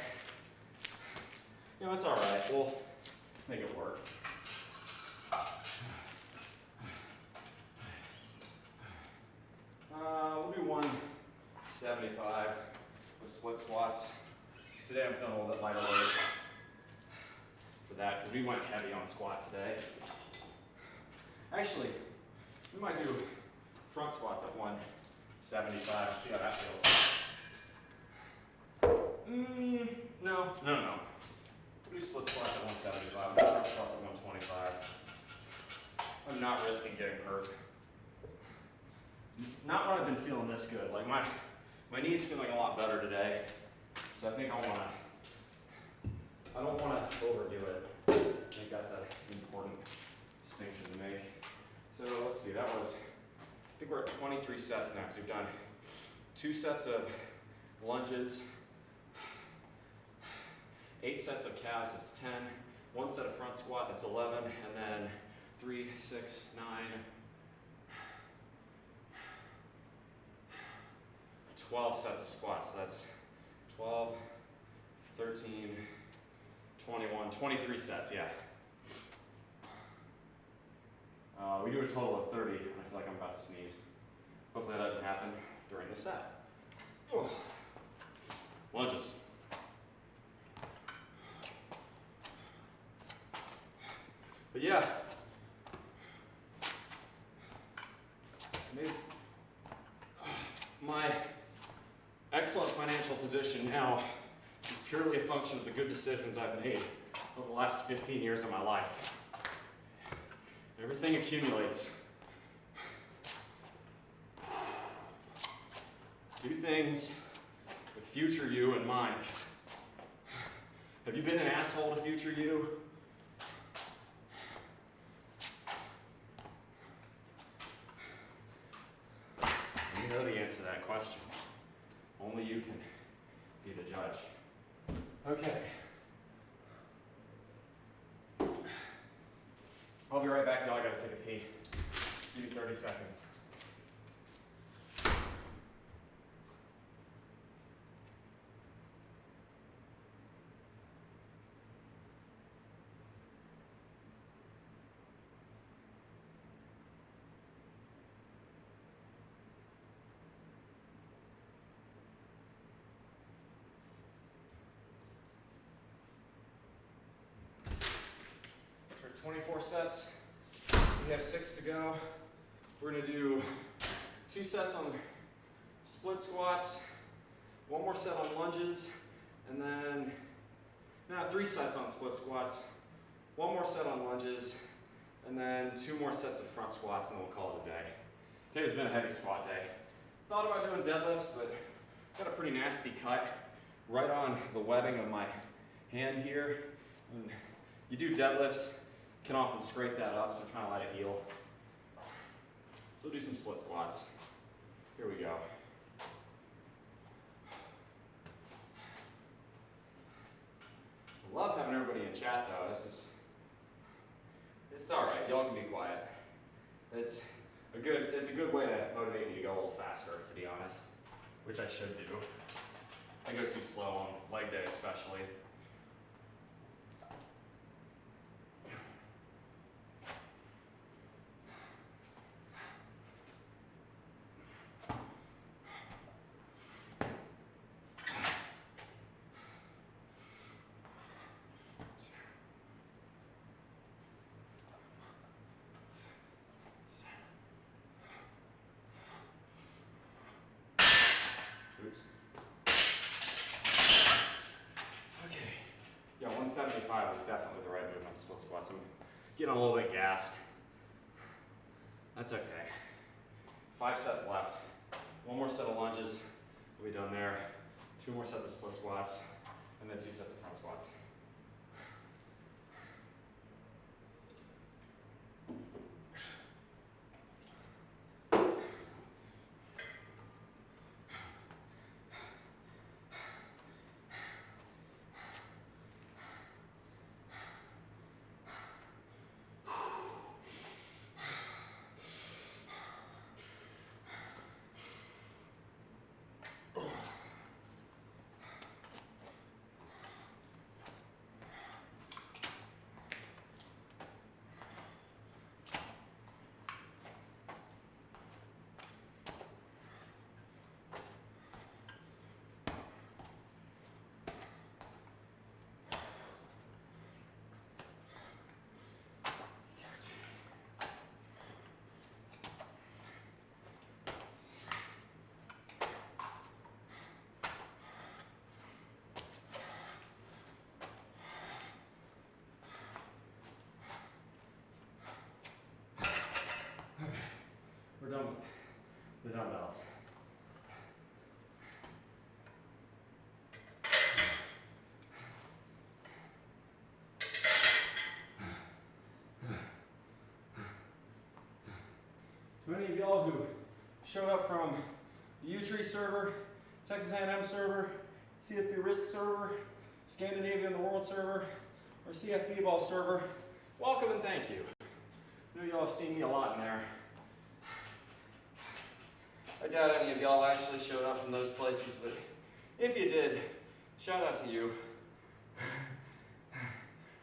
you know, it's all right. We'll make it work. We'll do 175 with split squats. Today I'm feeling a little bit lighter weight for that because we went heavy on squat today. Actually, we might do front squats at 175, see how that feels. No. We'll do split squats at 175, we'll do front squats at 125. I'm not risking getting hurt. Not when I've been feeling this good. Like my knee's feeling a lot better today, so I think I don't want to overdo it. I think that's an important distinction to make. So let's see, I think we're at 23 sets next. We've done 2 sets of lunges, 8 sets of calves, that's 10, 1 set of front squat, that's 11, and then 3, 6, 9, 12 sets of squats. So that's 12, 13, 21, 23 sets, yeah. We do a total of 30, and I feel like I'm about to sneeze. Hopefully that doesn't happen during the set. Lunges. But yeah, my excellent financial position now is purely a function of the good decisions I've made over the last 15 years of my life. Everything accumulates. Do things with future you in mind. Have you been an asshole to future you? You know the answer to that question. Only you can be the judge. Okay. I'll be right back, y'all. I gotta take a pee. Give me 30 seconds. For 24 sets, we have 6 to go. We're gonna do 2 sets on split squats, 1 more set on lunges, and then, 3 sets on split squats, 1 more set on lunges, and then 2 more sets of front squats, and then we'll call it a day. Today's been a heavy squat day. Thought about doing deadlifts, but got a pretty nasty cut right on the webbing of my hand here. And you do deadlifts, can often scrape that up, so I'm trying to let it heal. So we'll do some split squats. Here we go. I love having everybody in chat though. It's all right. Y'all can be quiet. It's a good way to motivate me to go a little faster, to be honest, which I should do. I go too slow on leg day especially. Oops. Okay. Yeah, 175 was definitely the right move on split squats. I'm getting a little bit gassed. That's okay. 5 sets left. 1 more set of lunges. We'll be done there. 2 more sets of split squats, and then 2 sets of front squats. We're done with the dumbbells. To any of y'all who showed up from the U-Tree server, Texas A&M server, CFB Risk server, Scandinavia and the World server, or CFB Ball server, welcome and thank you. I know y'all have seen me a lot in there. I doubt any of y'all actually showed up from those places, but if you did, shout out to you.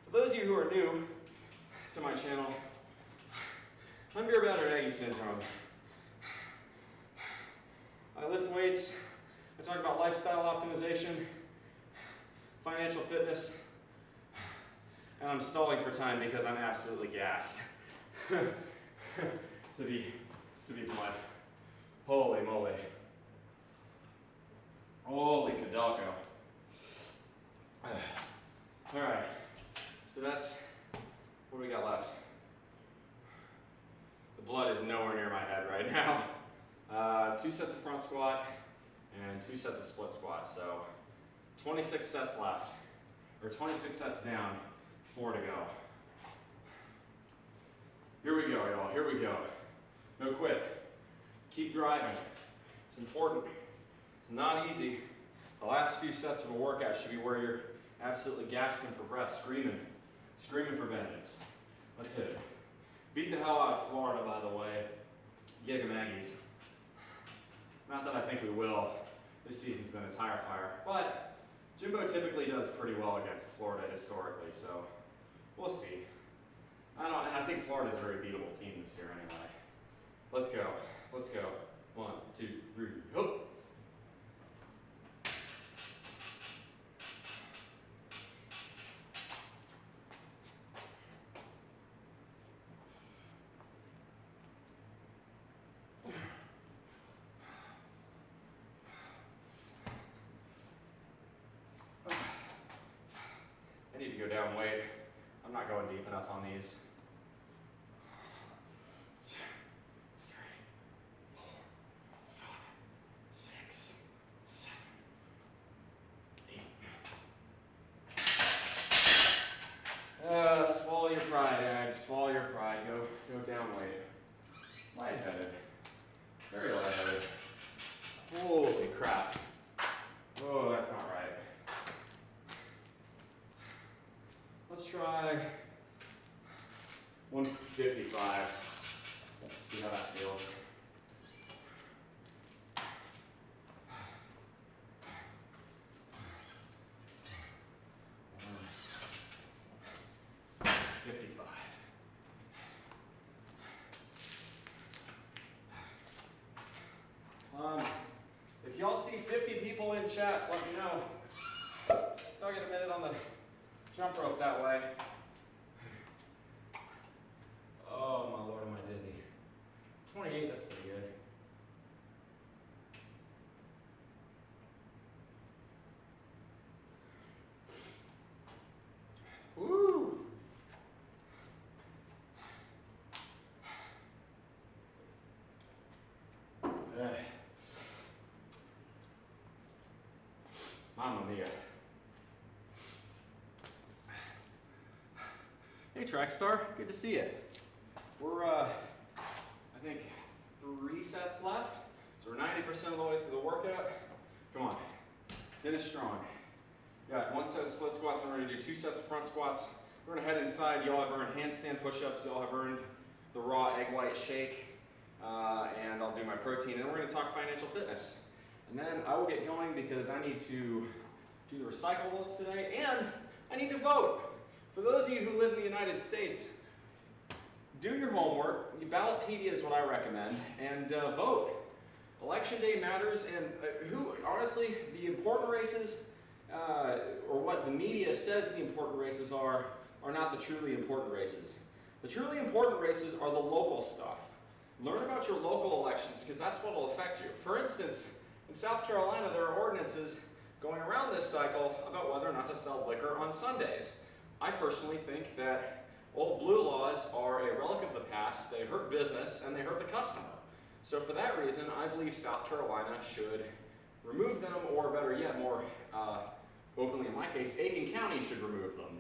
For those of you who are new to my channel, I'm your better Aggie syndrome. I lift weights, I talk about lifestyle optimization, financial fitness, and I'm stalling for time because I'm absolutely gassed. to be blunt. Holy moly. Holy Cadalco. Alright, so that's what do we got left? The blood is nowhere near my head right now. 2 sets of front squat and 2 sets of split squat. So 26 sets left, or 26 sets down, 4 to go. Here we go, y'all, here we go. No quit. Keep driving. It's important. It's not easy. The last few sets of a workout should be where you're absolutely gasping for breath, screaming for vengeance. Let's hit it. Beat the hell out of Florida, by the way. Giga Maggies. Not that I think we will. This season's been a tire fire. But Jimbo typically does pretty well against Florida historically, so we'll see. And I think Florida's a very beatable team this year anyway. Let's go. Let's go. 1, 2, 3, hoop. I need to go down weight. I'm not going deep enough on these. 2, 3, 4, 5, 6, 7, 8. Swallow your pride, Ag. Swallow your pride. Go down weight. Lightheaded. Very lightheaded. Holy crap. Oh, that's not right. Let's try 155. Let's see how that feels. If y'all see 50 people in chat, let me know. I'll get a minute on the jump rope that way. Oh my lord, am I dizzy. 28, that's pretty good. Woo! Mamma mia. Hey Trackstar, good to see you. We're, I think 3 sets left, so we're 90% of the way through the workout. Come on, finish strong. Got 1 set of split squats, and we're gonna do 2 sets of front squats. We're gonna head inside. Y'all have earned handstand push-ups, y'all have earned the raw egg white shake, and I'll do my protein, and we're gonna talk financial fitness. And then I will get going because I need to do the recyclables today, and I need to vote. For those of you who live in the United States, do your homework. Ballotpedia is what I recommend, and vote. Election day matters, and honestly, the important races, or what the media says the important races are not the truly important races. The truly important races are the local stuff. Learn about your local elections, because that's what will affect you. For instance, in South Carolina, there are ordinances going around this cycle about whether or not to sell liquor on Sundays. I personally think that old blue laws are a relic of the past. They hurt business and they hurt the customer. So for that reason, I believe South Carolina should remove them, or better yet, more openly in my case, Aiken County should remove them.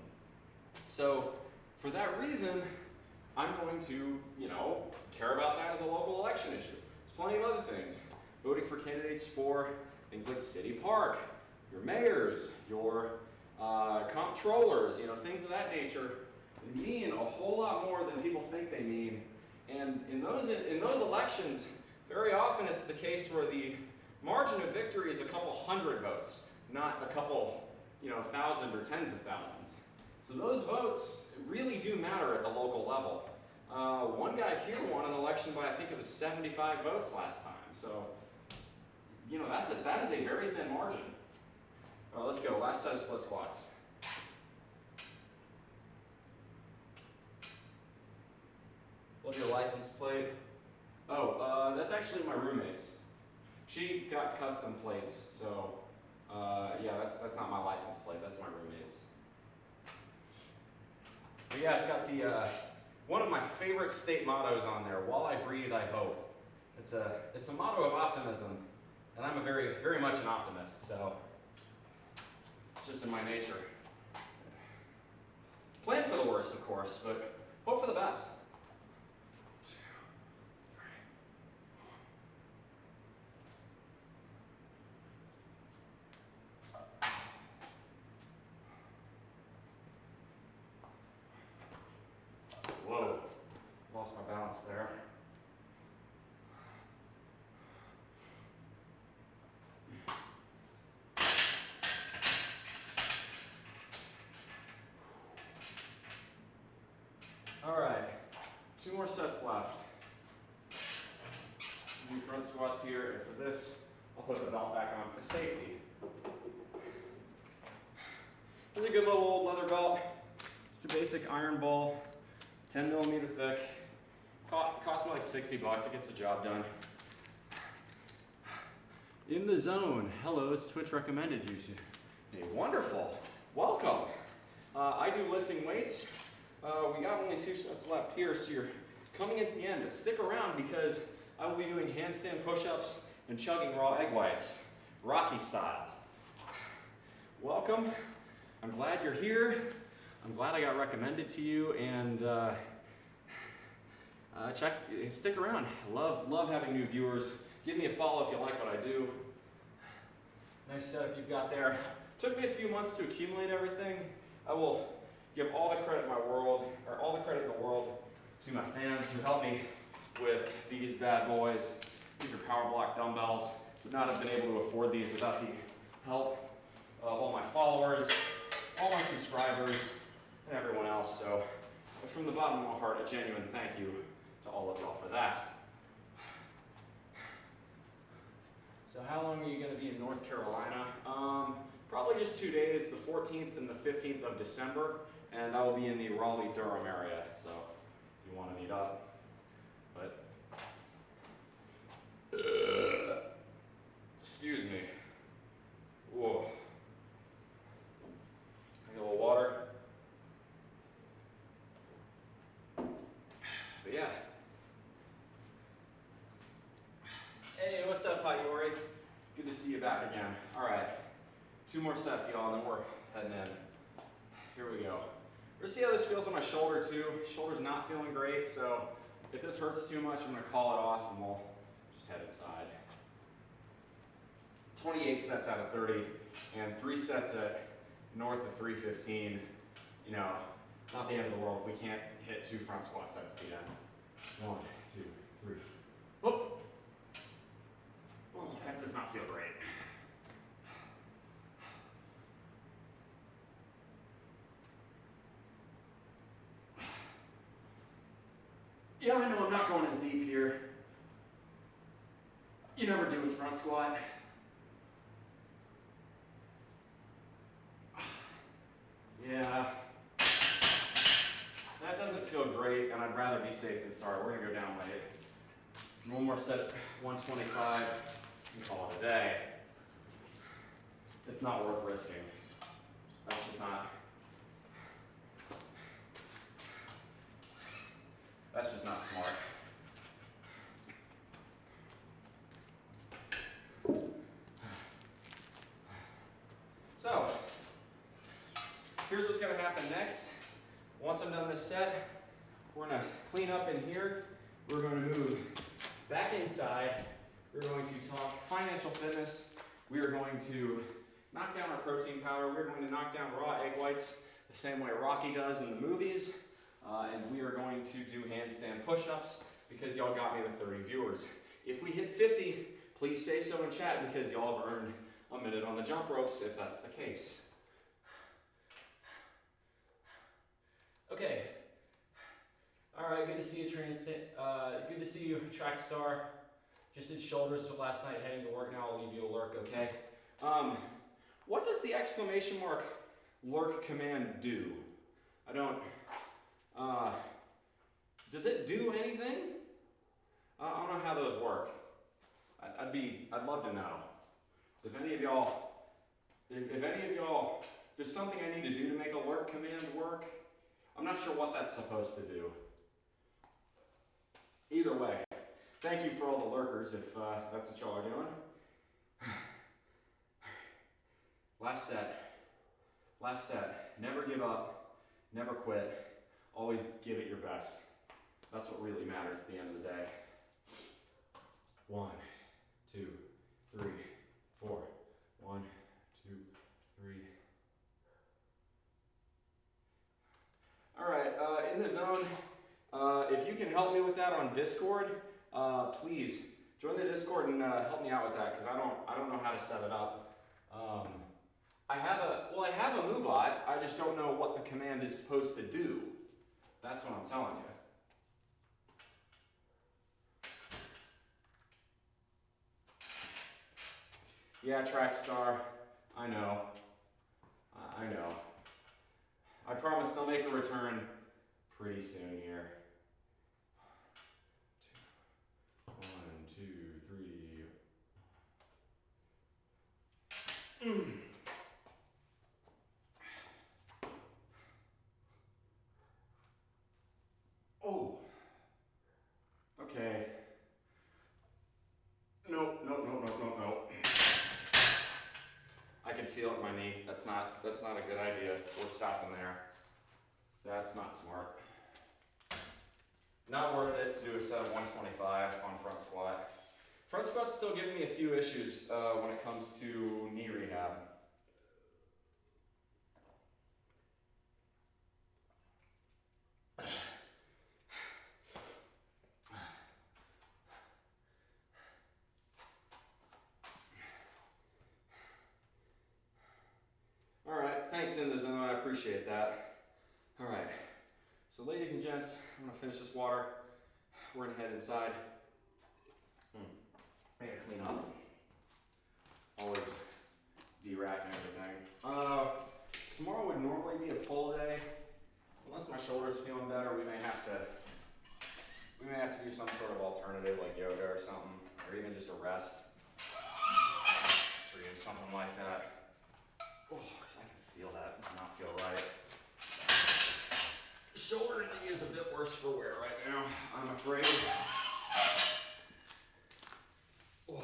So for that reason, I'm going to, care about that as a local election issue. There's plenty of other things. Voting for candidates for things like City Park, your mayors, your comptrollers, things of that nature, they mean a whole lot more than people think they mean. And in those elections, very often it's the case where the margin of victory is a couple hundred votes, not a couple, thousand or tens of thousands. So those votes really do matter at the local level. One guy here won an election by, I think it was 75 votes last time. So, you know, that is a very thin margin. All right, let's go. Last set of split squats. Love your license plate. Oh, that's actually my roommate's. She got custom plates, so yeah, that's not my license plate. That's my roommate's. But yeah, it's got the one of my favorite state mottos on there. While I breathe, I hope. It's a motto of optimism, and I'm a very much an optimist. So it's just in my nature. Plan for the worst, of course, but hope for the best. Whoa, lost my balance there. All right, 2 more sets left. Do front squats here, and for this, I'll put the belt back on for safety. This is a good little old leather belt. Just a basic iron ball, 10 millimeter thick. Cost me like 60 bucks, it gets the job done. In the zone. Hello, it's Twitch recommended you to. Hey, wonderful. Welcome. I do lifting weights. We got only 2 sets left here, so you're coming at the end. But stick around because I will be doing handstand push-ups and chugging raw egg whites, Rocky style. Welcome. I'm glad you're here. I'm glad I got recommended to you, and stick around. Love having new viewers. Give me a follow if you like what I do. Nice setup you've got there. Took me a few months to accumulate everything. I will give all the credit in the world to my fans who helped me with these bad boys. These are power block dumbbells. Would not have been able to afford these without the help of all my followers, all my subscribers, and everyone else. So from the bottom of my heart, a genuine thank you to all of y'all for that. So how long are you going to be in North Carolina? Probably just 2 days, the 14th and the 15th of December, and I will be in the Raleigh-Durham area, so if you want to meet up. But, excuse me. Whoa. Get a little water. But yeah. Hey, what's up, Hayori? Good to see you back again. All right, 2 more sets, y'all, and then we're heading in. Here we go. We're gonna see how this feels on my shoulder too. Shoulder's not feeling great, so if this hurts too much, I'm gonna call it off and we'll just head inside. 28 sets out of 30, and 3 sets at north of 315. You know, not the end of the world if we can't hit 2 front squat sets at the end. 1, 2, 3. Whoop. Oh, that does not feel great. Yeah, I know I'm not going as deep here. You never do with front squat. Yeah. That doesn't feel great, and I'd rather be safe than sorry. We're gonna go down weight. 1 more set at 125 and call it a day. It's not worth risking. That's just not. That's just not smart. So, here's what's going to happen next. Once I'm done this set, we're going to clean up in here. We're going to move back inside. We're going to talk financial fitness. We are going to knock down our protein powder. We're going to knock down raw egg whites the same way Rocky does in the movies. And we are going to do handstand push-ups because y'all got me with 30 viewers. If we hit 50, please say so in chat because y'all have earned a minute on the jump ropes if that's the case. Okay. All right, good to see you, good to see you, track star. Just did shoulders for last night, heading to work now. I'll leave you a lurk, okay? What does the exclamation mark lurk command do? I don't, does it do anything? I don't know how those work. I'd love to know. So if any of y'all, there's something I need to do to make a lurk command work. I'm not sure what that's supposed to do. Either way, thank you for all the lurkers if that's what y'all are doing. Last set, never give up, never quit, always give it your best. That's what really matters at the end of the day. 1, 2, 3, 4. 1, 2, 3. All right, in the zone, if you can help me with that on Discord, please join the Discord and help me out with that, because I don't know how to set it up. I have a MooBot, I just don't know what the command is supposed to do. That's what I'm telling you. Yeah, Trackstar, I know. I know. I promise they'll make a return pretty soon here. 1, 2, 3. Oh. Okay. Nope. I can feel it in my knee. That's not a good idea. We're stopping there. That's not smart. Not worth it to do a set of 125 on front squat. Front squat's still giving me a few issues when it comes to knee rehab. All right, thanks in the zone, I appreciate that. All right, so ladies and gents, I'm gonna finish this water. We're gonna head inside. I gotta clean up. Always de-rack and everything. Tomorrow would normally be a pull day. Unless my shoulder's feeling better, we may have to do some sort of alternative like yoga or something, or even just a rest stream, something like that. Oh, because I can feel that. It does not feel right. Shoulder and knee is a bit worse for wear right now, I'm afraid. Oh.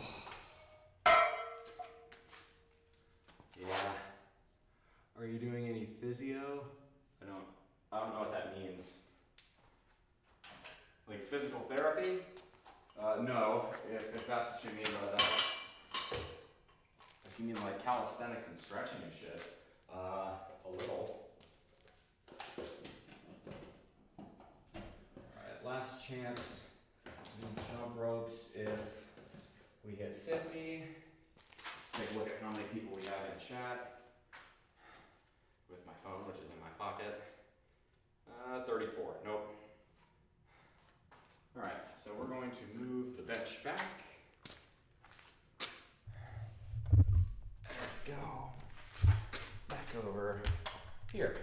Yeah. Are you doing any physio? I don't know what that means. Like physical therapy? No, if that's what you mean by that. If you mean like calisthenics and stretching and shit, a little. Alright, last chance to do jump ropes if we hit 50. Let's take a look at how many people we have in chat with my phone, which is in my pocket. 34, nope. All right, so we're going to move the bench back. There we go. Back over here.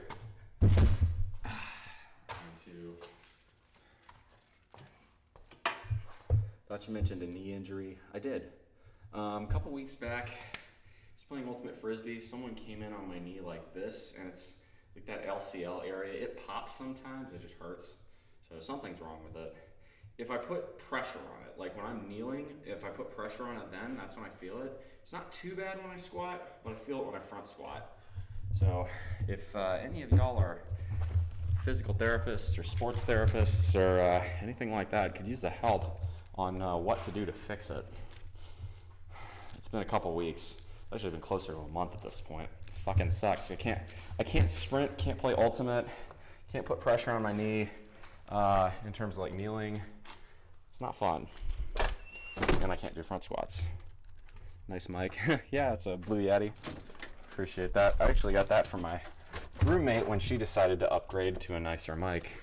Thought you mentioned a knee injury. I did. A couple weeks back, I was playing Ultimate Frisbee. Someone came in on my knee like this, and it's like that LCL area. It pops sometimes, it just hurts. So something's wrong with it. If I put pressure on it, like when I'm kneeling, if I put pressure on it then, that's when I feel it. It's not too bad when I squat, but I feel it when I front squat. So if any of y'all are physical therapists or sports therapists or anything like that, could use the help on what to do to fix it. It's been a couple weeks. It's actually been closer to a month at this point. It fucking sucks. I can't sprint, can't play Ultimate, can't put pressure on my knee in terms of like kneeling. It's not fun. And I can't do front squats. Nice mic. Yeah, it's a Blue Yeti. Appreciate that. I actually got that from my roommate when she decided to upgrade to a nicer mic.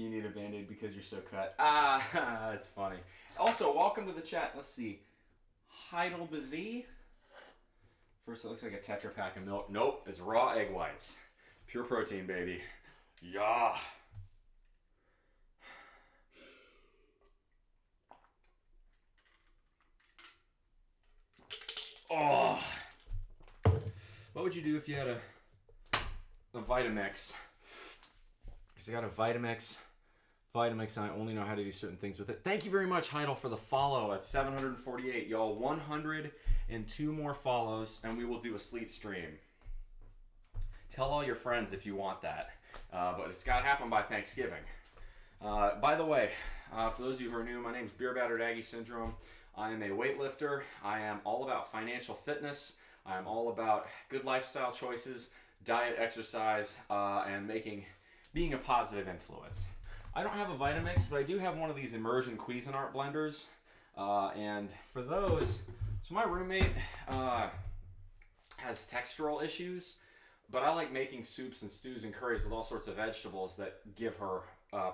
You need a Band-Aid because you're so cut. Ah, that's funny. Also, welcome to the chat. Let's see. Heidelbezee. First, it looks like a Tetra Pak of milk. Nope, it's raw egg whites. Pure protein, baby. Yeah. Oh. What would you do if you had a Vitamix? Because I got a Vitamix, and I only know how to do certain things with it. Thank you very much, Heidel, for the follow at 748. Y'all, 102 more follows, and we will do a sleep stream. Tell all your friends if you want that. But it's got to happen by Thanksgiving. By the way, for those of you who are new, my name is Beer Battered Aggie Syndrome. I am a weightlifter. I am all about financial fitness. I am all about good lifestyle choices, diet, exercise, and being a positive influence. I don't have a Vitamix, but I do have one of these immersion Cuisinart blenders. And for those, so my roommate has textural issues, but I like making soups and stews and curries with all sorts of vegetables that give her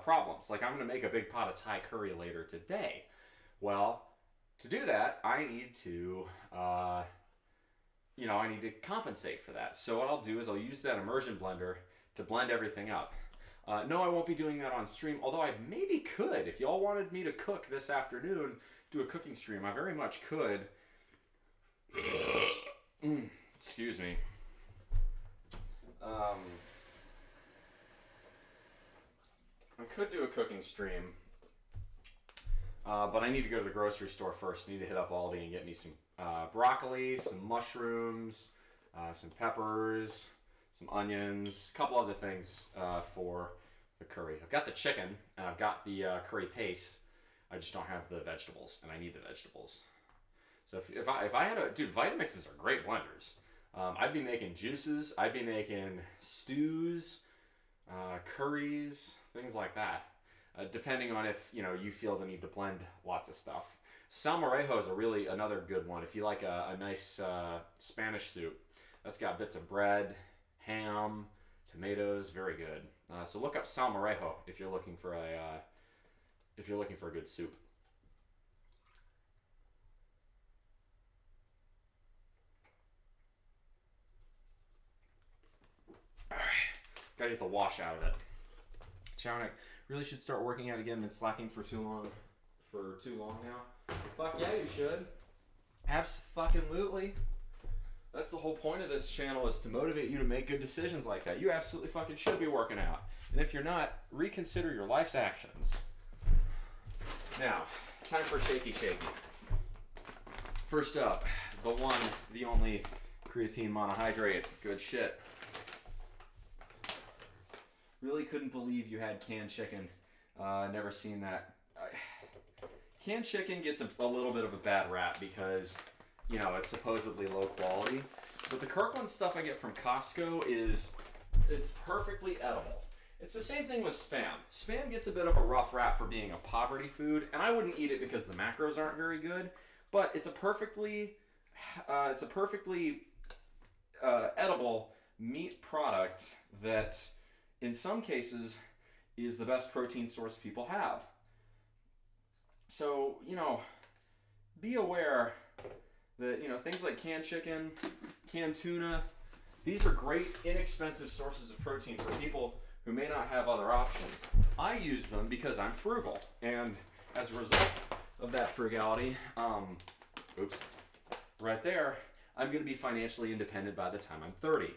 problems. Like I'm going to make a big pot of Thai curry later today. Well, to do that, I need to, I need to compensate for that. So what I'll do is I'll use that immersion blender to blend everything up. No, I won't be doing that on stream, although I maybe could. If y'all wanted me to cook this afternoon, do a cooking stream, I very much could. Excuse me. I could do a cooking stream, but I need to go to the grocery store first. I need to hit up Aldi and get me some broccoli, some mushrooms, some peppers, some onions, a couple other things for the curry. I've got the chicken, and I've got the curry paste. I just don't have the vegetables, and I need the vegetables. So if I had dude, Vitamixes are great blenders. I'd be making juices. I'd be making stews, curries, things like that. Depending on if you feel the need to blend lots of stuff. Salmorejo is another good one. If you like a nice Spanish soup, that's got bits of bread, ham, tomatoes, very good. So look up Salmorejo if you're looking for a good soup. All right, gotta get the wash out of it. Chownick really should start working out again. Been slacking for too long now. Fuck yeah, you should. Abs-fucking-lutely. That's the whole point of this channel, is to motivate you to make good decisions like that. You absolutely fucking should be working out. And if you're not, reconsider your life's actions. Now, time for shaky shaky. First up, the one, the only creatine monohydrate. Good shit. Really couldn't believe you had canned chicken. Never seen that. Canned chicken gets a little bit of a bad rap because, it's supposedly low quality. But the Kirkland stuff I get from Costco it's perfectly edible. It's the same thing with Spam. Spam gets a bit of a rough rap for being a poverty food, and I wouldn't eat it because the macros aren't very good, but it's a perfectly edible meat product that, in some cases, is the best protein source people have. So, be aware that, things like canned chicken, canned tuna, these are great, inexpensive sources of protein for people who may not have other options. I use them because I'm frugal, and as a result of that frugality, right there, I'm going to be financially independent by the time I'm 30.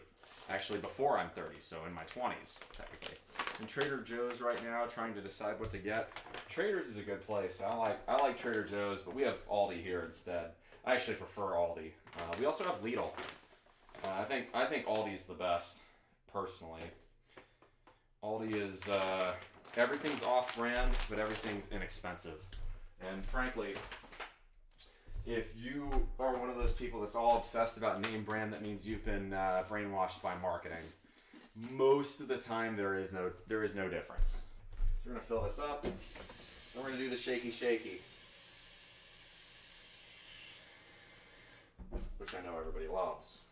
Actually, before I'm 30, so in my 20s, technically. In Trader Joe's right now, trying to decide what to get. Trader's is a good place. I like Trader Joe's, but we have Aldi here instead. I actually prefer Aldi. We also have Lidl. I think Aldi's the best, personally. Aldi is everything's off-brand, but everything's inexpensive. And frankly, if you are one of those people that's all obsessed about name brand, that means you've been brainwashed by marketing. Most of the time, there is no difference. So we're gonna fill this up, and we're gonna do the shaky shaky, which I know everybody loves.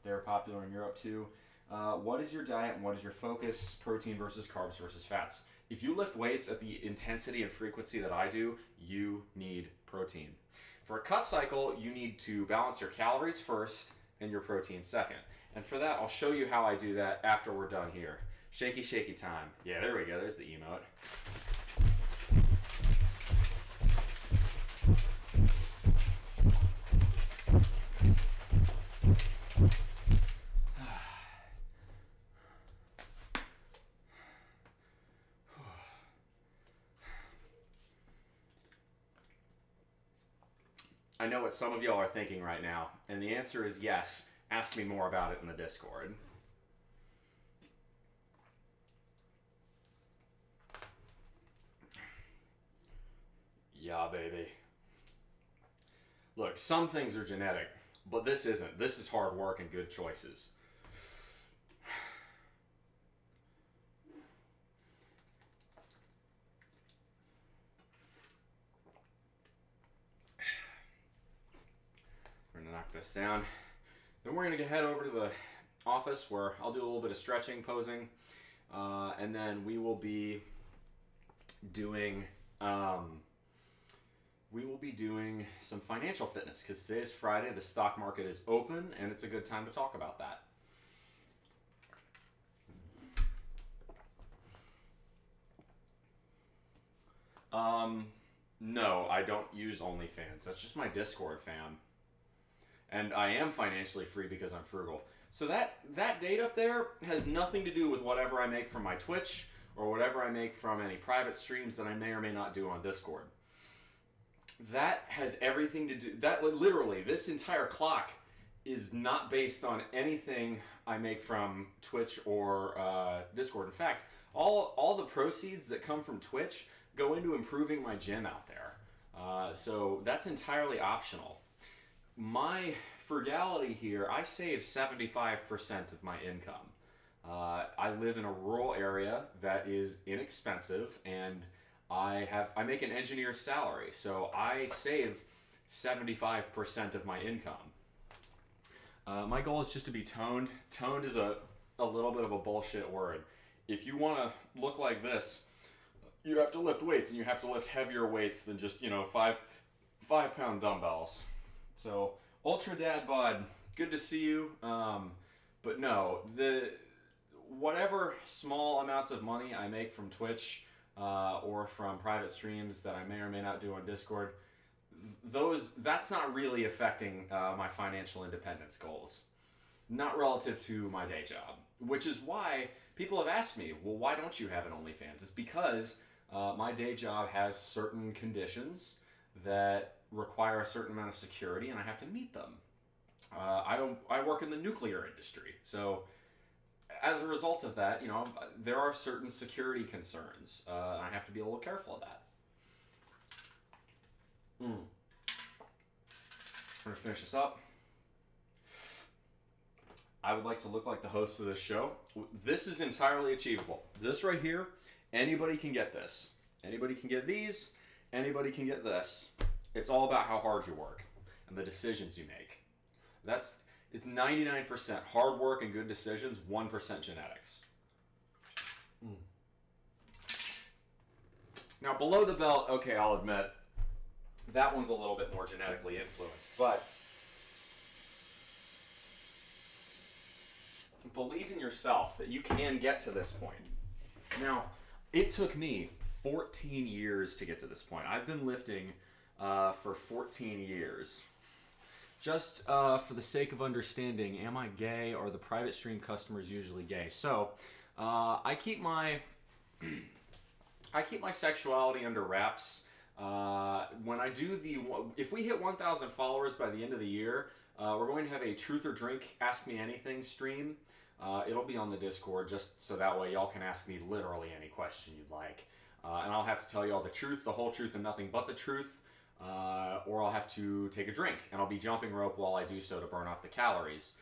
They're popular in Europe too. what is your diet and what is your focus, protein versus carbs versus fats? If you lift weights at the intensity and frequency that I do, you need protein. For a cut cycle, you need to balance your calories first and your protein second. And for that, I'll show you how I do that after we're done here. Shaky, shaky time. Yeah, there we go. There's the emote. I know what some of y'all are thinking right now, and the answer is yes. Ask me more about it in the Discord. Yeah, baby. Look, some things are genetic, but this isn't. This is hard work and good choices. We're gonna knock this down. Then we're gonna head over to the office where I'll do a little bit of stretching, posing, and then we will be doing some financial fitness because today is Friday. The stock market is open, and it's a good time to talk about that. No, I don't use OnlyFans. That's just my Discord fam. And I am financially free because I'm frugal. So that date up there has nothing to do with whatever I make from my Twitch or whatever I make from any private streams that I may or may not do on Discord. That has everything to do... That literally, this entire clock is not based on anything I make from Twitch or Discord. In fact, all the proceeds that come from Twitch go into improving my gym out there. So that's entirely optional. My frugality here, I save 75% of my income. I live in a rural area that is inexpensive, and I make an engineer's salary, so I save 75% of my income. My goal is just to be toned. Toned is a little bit of a bullshit word. If you want to look like this, you have to lift weights, and you have to lift heavier weights than just, 5-pound dumbbells. So, Ultra Dad Bod, good to see you. But no, whatever small amounts of money I make from Twitch or from private streams that I may or may not do on Discord, that's not really affecting my financial independence goals. Not relative to my day job. Which is why people have asked me, well, why don't you have an OnlyFans? It's because my day job has certain conditions that require a certain amount of security, and I have to meet them. I work in the nuclear industry, so as a result of that, there are certain security concerns, and I have to be a little careful of that. I'm gonna finish this up. I would like to look like the host of this show. This is entirely achievable. This right here, anybody can get this. Anybody can get these. Anybody can get this. It's all about how hard you work and the decisions you make. It's 99% hard work and good decisions, 1% genetics. Now below the belt, okay, I'll admit, that one's a little bit more genetically influenced, but believe in yourself that you can get to this point. Now, it took me 14 years to get to this point. I've been lifting for 14 years. Just for the sake of understanding, am I gay or are the private stream customers usually gay? So, I keep my sexuality under wraps. When I do if we hit 1,000 followers by the end of the year, we're going to have a Truth or Drink Ask Me Anything stream. It'll be on the Discord just so that way y'all can ask me literally any question you'd like. And I'll have to tell you all the truth, the whole truth, and nothing but the truth. Or I'll have to take a drink, and I'll be jumping rope while I do so to burn off the calories.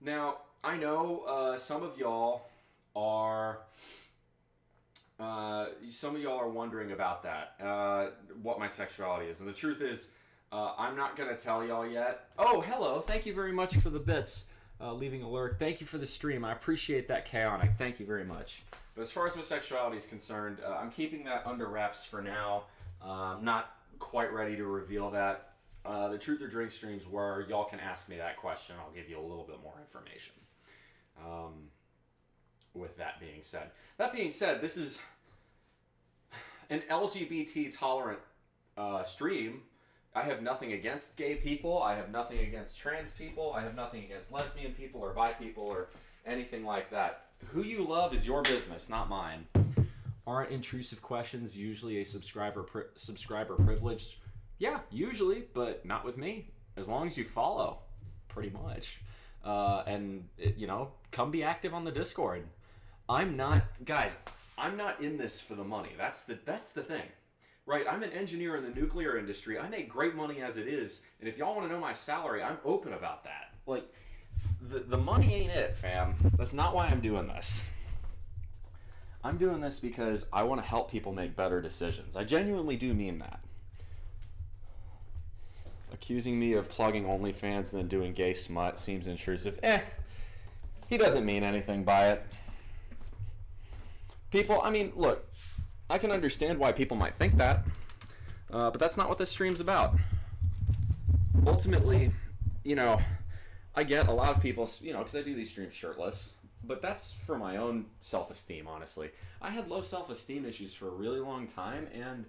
Now, I know some of y'all are wondering about that, what my sexuality is. And the truth is, I'm not going to tell y'all yet. Oh, hello. Thank you very much for the bits. leaving a lurk. Thank you for the stream. I appreciate that, Chaotic. Thank you very much. But as far as my sexuality is concerned, I'm keeping that under wraps for now. I'm not quite ready to reveal that. The Truth or Drink streams where y'all can ask me that question. I'll give you a little bit more information. With that being said. That being said, this is an LGBT tolerant stream. I have nothing against gay people. I have nothing against trans people. I have nothing against lesbian people or bi people or anything like that. Who you love is your business, not mine. Aren't intrusive questions usually a subscriber privilege? Yeah, usually, but not with me. As long as you follow, pretty much. And come be active on the Discord. I'm not in this for the money. That's the thing. Right, I'm an engineer in the nuclear industry. I make great money as it is, and if y'all want to know my salary, I'm open about that. Like, the money ain't it, fam. That's not why I'm doing this. I'm doing this because I want to help people make better decisions. I genuinely do mean that. Accusing me of plugging OnlyFans and then doing gay smut seems intrusive. He doesn't mean anything by it. People, look, I can understand why people might think that, but that's not what this stream's about. Ultimately, I get a lot of people, because I do these streams shirtless, but that's for my own self-esteem, honestly. I had low self-esteem issues for a really long time, and,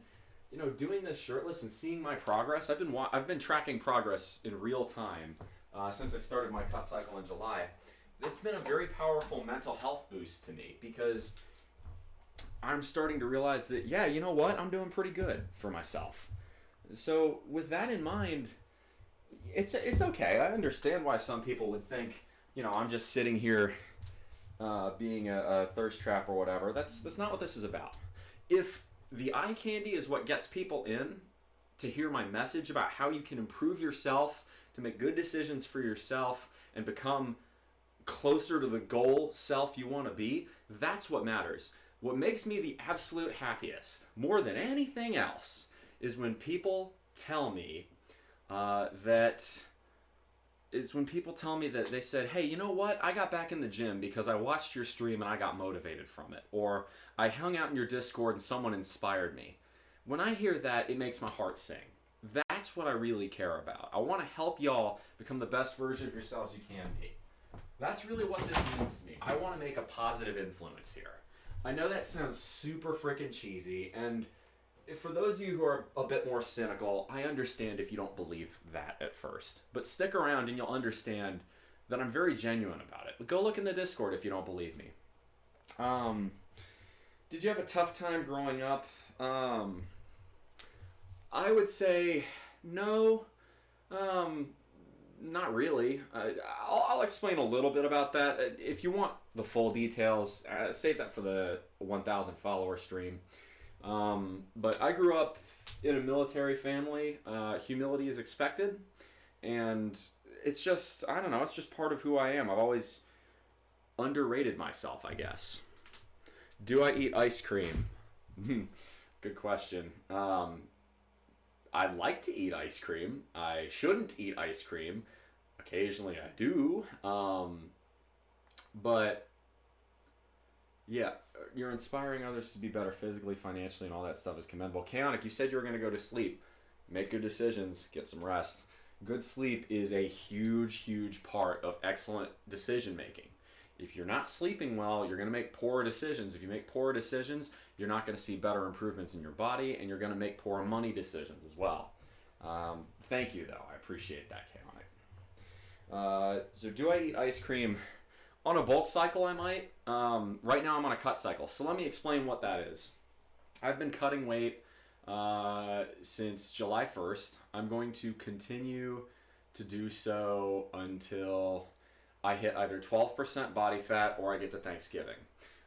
doing this shirtless and seeing my progress, I've been tracking progress in real time since I started my cut cycle in July. It's been a very powerful mental health boost to me, because I'm starting to realize that, yeah, you know what? I'm doing pretty good for myself. So with that in mind, it's okay. I understand why some people would think, I'm just sitting here being a thirst trap or whatever. That's not what this is about. If the eye candy is what gets people in to hear my message about how you can improve yourself, to make good decisions for yourself, and become closer to the goal self you want to be, that's what matters. What makes me the absolute happiest, more than anything else, is when people tell me that they said, hey, you know what? I got back in the gym because I watched your stream and I got motivated from it. Or I hung out in your Discord and someone inspired me. When I hear that, it makes my heart sing. That's what I really care about. I want to help y'all become the best version of yourselves you can be. That's really what this means to me. I want to make a positive influence here. I know that sounds super freaking cheesy, and for those of you who are a bit more cynical, I understand if you don't believe that at first. But stick around and you'll understand that I'm very genuine about it. Go look in the Discord if you don't believe me. Did you have a tough time growing up? I would say no. Not really. I'll explain a little bit about that. If you want the full details, save that for the 1,000 follower stream. But I grew up in a military family. Humility is expected. And it's just, I don't know, it's just part of who I am. I've always underrated myself, I guess. Do I eat ice cream? Good question. I like to eat ice cream. I shouldn't eat ice cream. Occasionally I do. But yeah, you're inspiring others to be better physically, financially, and all that stuff is commendable. Chaotic, you said you were going to go to sleep. Make good decisions. Get some rest. Good sleep is a huge, huge part of excellent decision making. If you're not sleeping well, you're going to make poor decisions. If you make poor decisions, you're not going to see better improvements in your body, and you're going to make poor money decisions as well. Thank you, though. I appreciate that, Chaotic. So do I eat ice cream? On a bulk cycle, I might. Right now, I'm on a cut cycle. So let me explain what that is. I've been cutting weight since July 1st. I'm going to continue to do so until I hit either 12% body fat or I get to Thanksgiving.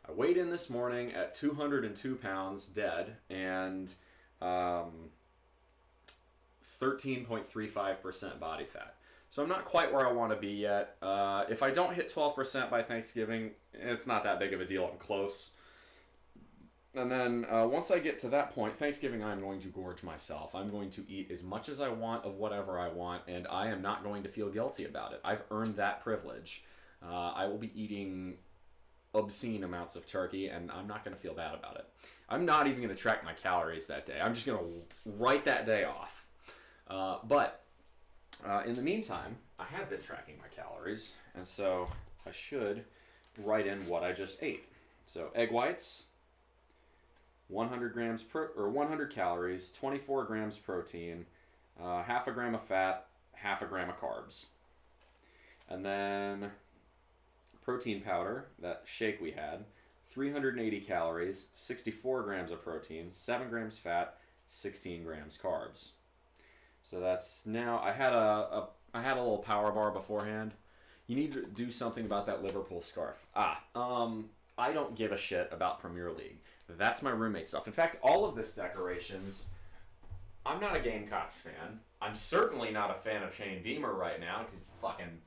I weighed in this morning at 202 pounds dead and 13.35% body fat. So I'm not quite where I want to be yet. If I don't hit 12% by Thanksgiving, it's not that big of a deal. I'm close. And then once I get to that point, Thanksgiving, I'm going to gorge myself. I'm going to eat as much as I want of whatever I want, and I am not going to feel guilty about it. I've earned that privilege. I will be eating obscene amounts of turkey, and I'm not going to feel bad about it. I'm not even going to track my calories that day. I'm just going to write that day off. But in the meantime, I have been tracking my calories, and so I should write in what I just ate. So egg whites, 100 calories, 24 grams protein, half a gram of fat, half a gram of carbs. And then protein powder, that shake we had, 380 calories, 64 grams of protein, 7 grams fat, 16 grams carbs. So that's now, I had a little power bar beforehand. You need to do something about that Liverpool scarf. I don't give a shit about Premier League. That's my roommate stuff. In fact, all of this decorations, I'm not a Gamecocks fan. I'm certainly not a fan of Shane Beamer right now because he's fucking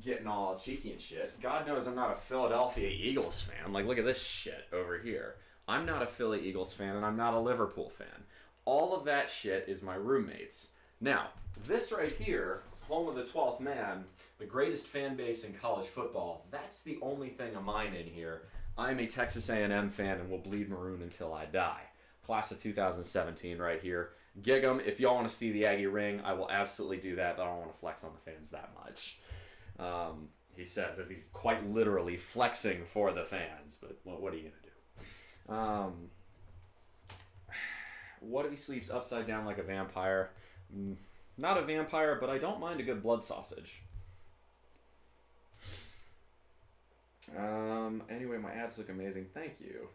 getting all cheeky and shit. God knows I'm not a Philadelphia Eagles fan. Like, look at this shit over here. I'm not a Philly Eagles fan, and I'm not a Liverpool fan. All of that shit is my roommates. Now, this right here, home of the 12th man, the greatest fan base in college football, that's the only thing of mine in here. I'm a Texas A&M fan and will bleed maroon until I die. Class of 2017 right here. Gig 'em. If y'all want to see the Aggie ring, I will absolutely do that, but I don't want to flex on the fans that much. He says, as he's quite literally flexing for the fans, but what are you going to do? What if he sleeps upside down like a vampire? Not a vampire, but I don't mind a good blood sausage. Anyway, my abs look amazing. Thank you.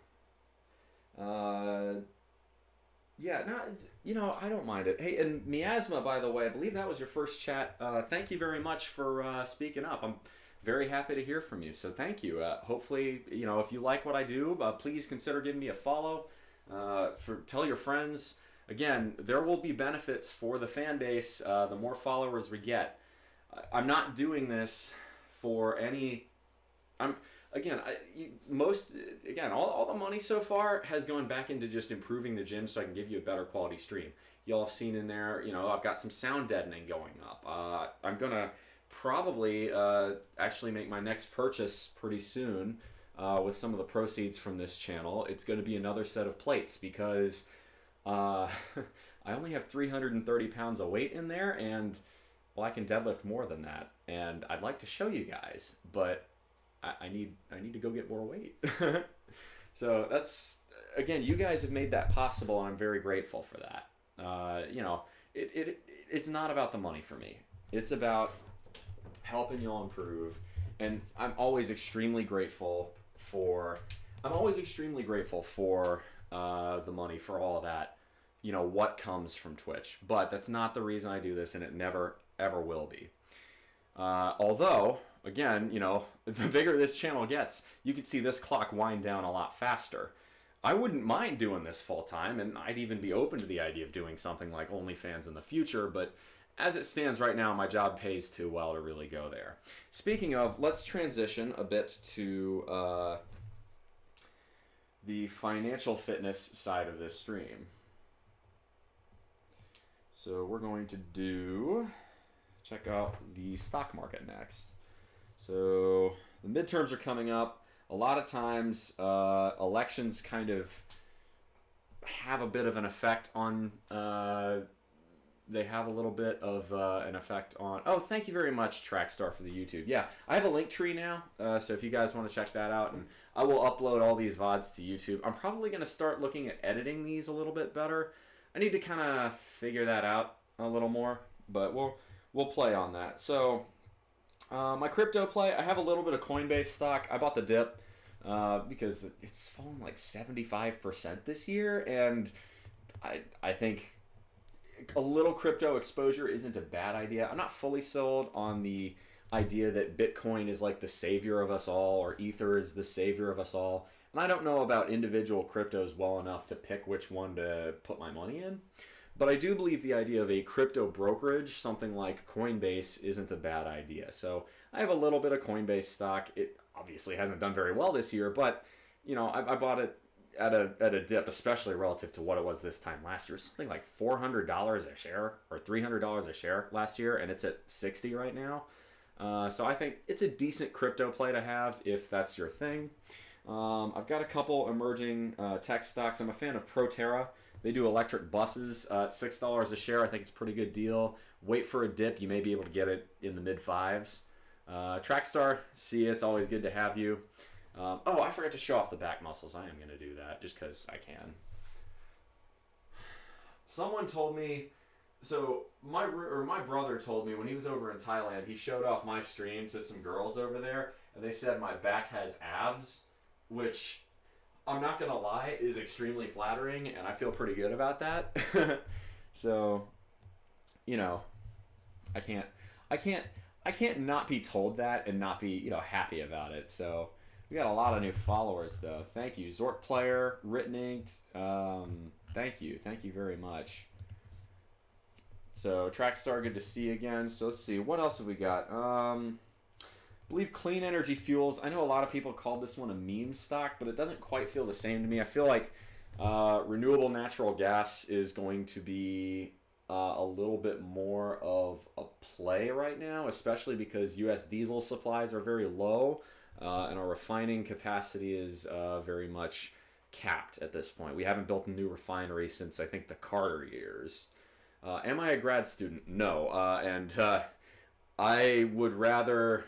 Yeah, I don't mind it. Hey, and Miasma, by the way, I believe that was your first chat. Thank you very much for speaking up. I'm very happy to hear from you, so thank you. Hopefully, if you like what I do, please consider giving me a follow. Tell your friends. Again, there will be benefits for the fan base the more followers we get. I'm not doing this for any... all the money so far has gone back into just improving the gym so I can give you a better quality stream. Y'all have seen in there, I've got some sound deadening going up. I'm going to probably actually make my next purchase pretty soon with some of the proceeds from this channel. It's going to be another set of plates because I only have 330 pounds of weight in there, and I can deadlift more than that. And I'd like to show you guys, but I need to go get more weight. So that's, again, you guys have made that possible, and I'm very grateful for that. It's not about the money for me. It's about helping y'all improve, and I'm always extremely grateful for the money, for all of that, what comes from Twitch. But that's not the reason I do this, and it never, ever will be. Although, again, the bigger this channel gets, you could see this clock wind down a lot faster. I wouldn't mind doing this full time, and I'd even be open to the idea of doing something like OnlyFans in the future, but as it stands right now, my job pays too well to really go there. Speaking of, let's transition a bit to the financial fitness side of this stream. So we're going to check out the stock market next. So the midterms are coming up. A lot of times elections kind of have a bit of an effect on, they have a little bit of an effect on, oh, thank you very much, Trackstar, for the YouTube. Yeah, I have a link tree now, so if you guys want to check that out, and I will upload all these VODs to YouTube. I'm probably going to start looking at editing these a little bit better. I need to kind of figure that out a little more, but we'll play on that. So my crypto play, I have a little bit of Coinbase stock. I bought the dip because it's fallen like 75% this year, and I think a little crypto exposure isn't a bad idea. I'm not fully sold on the idea that Bitcoin is like the savior of us all, or Ether is the savior of us all. And I don't know about individual cryptos well enough to pick which one to put my money in. But I do believe the idea of a crypto brokerage, something like Coinbase, isn't a bad idea. So I have a little bit of Coinbase stock. It obviously hasn't done very well this year, but I bought it at a dip, especially relative to what it was this time last year. Something like $400 a share or $300 a share last year, and it's at 60 right now. So I think it's a decent crypto play to have if that's your thing. I've got a couple emerging tech stocks. I'm a fan of Proterra. They do electric buses at $6 a share. I think it's a pretty good deal. Wait for a dip. You may be able to get it in the mid fives. Trackstar, see, it's always good to have you. Oh, I forgot to show off the back muscles. I am going to do that just because I can. Someone told me, so my brother told me when he was over in Thailand, he showed off my stream to some girls over there, and they said my back has abs, which I'm not going to lie is extremely flattering, and I feel pretty good about that. So, you know, I can't not be told that and not be, you know, happy about it. So we got a lot of new followers though. Thank you, Zork Player, Written Inked. Thank you very much. So Trackstar, good to see you again. So let's see, what else have we got? I believe Clean Energy Fuels. I know a lot of people called this one a meme stock, but it doesn't quite feel the same to me. I feel like renewable natural gas is going to be a little bit more of a play right now, especially because U.S. diesel supplies are very low, and our refining capacity is very much capped at this point. We haven't built a new refinery since I think the Carter years. Am I a grad student? No, and I would rather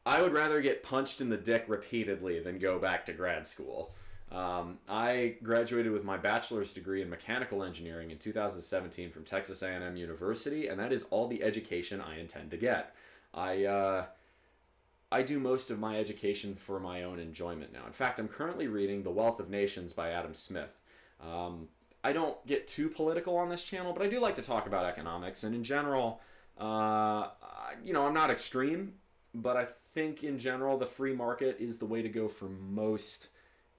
get punched in the dick repeatedly than go back to grad school. I graduated with my bachelor's degree in mechanical engineering in 2017 from Texas A&M University, and that is all the education I intend to get. I do most of my education for my own enjoyment now. In fact, I'm currently reading The Wealth of Nations by Adam Smith. I don't get too political on this channel, but I do like to talk about economics, and in general, you know, I'm not extreme, but I think in general the free market is the way to go for most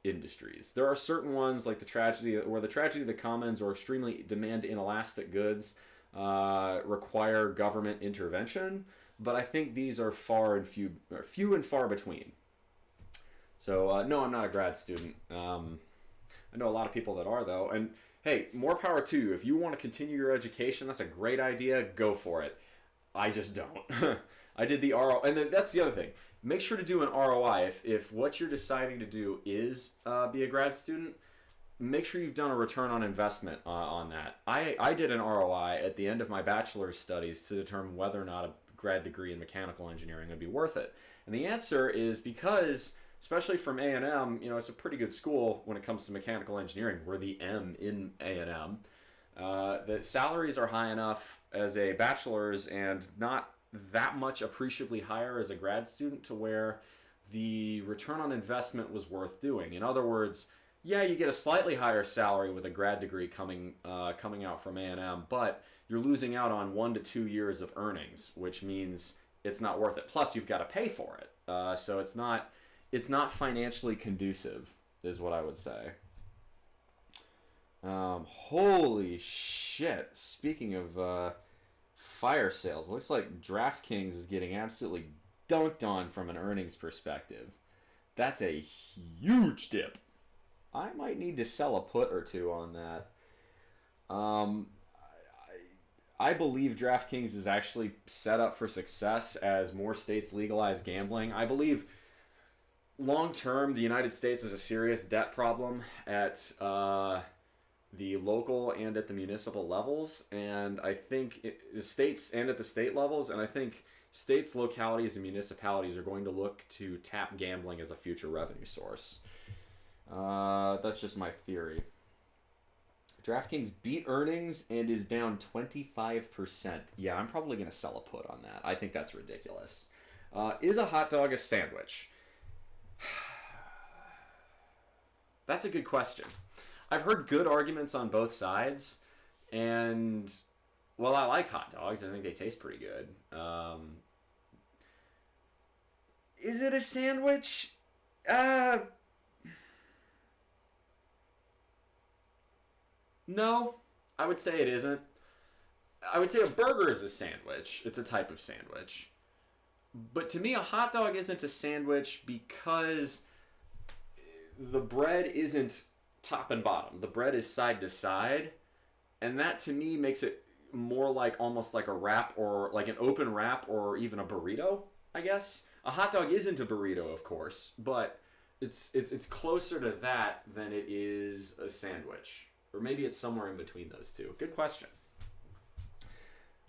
industries. There are certain ones like the tragedy of the commons or extremely demand inelastic goods require government intervention, but I think these are few and far between. So no, I'm not a grad student. I know a lot of people that are though, and hey, more power to you. If you want to continue your education, that's a great idea. Go for it. I just don't. I did the ROI, and that's the other thing. Make sure to do an ROI. If what you're deciding to do is be a grad student, make sure you've done a return on investment on that. I did an ROI at the end of my bachelor's studies to determine whether or not a grad degree in mechanical engineering would be worth it. And the answer is because, especially from A&M, you know, it's a pretty good school when it comes to mechanical engineering. We're the M in A&M. The salaries are high enough as a bachelor's and not that much appreciably higher as a grad student to where the return on investment was worth doing. In other words, yeah, you get a slightly higher salary with a grad degree coming out from A&M, but you're losing out on 1 to 2 years of earnings, which means it's not worth it. Plus, you've got to pay for it, so it's not financially conducive, is what I would say. Holy shit! Speaking of fire sales, looks like DraftKings is getting absolutely dunked on from an earnings perspective. That's a huge dip. I might need to sell a put or two on that. I believe DraftKings is actually set up for success as more states legalize gambling. I believe long term, the United States has a serious debt problem at the local and at the municipal levels, and I think the states and at the state levels, and I think states, localities, and municipalities are going to look to tap gambling as a future revenue source. That's just my theory. DraftKings beat earnings and is down 25%. Yeah, I'm probably going to sell a put on that. I think that's ridiculous. Is a hot dog a sandwich? That's a good question. I've heard good arguments on both sides, and well, I like hot dogs. I think they taste pretty good. Is it a sandwich? No, I would say it isn't. I would say a burger is a sandwich. It's a type of sandwich. But to me, a hot dog isn't a sandwich because the bread isn't top and bottom. The bread is side to side. And that to me makes it more like almost like a wrap or like an open wrap or even a burrito, I guess. A hot dog isn't a burrito, of course, but it's closer to that than it is a sandwich. Or maybe it's somewhere in between those two. Good question.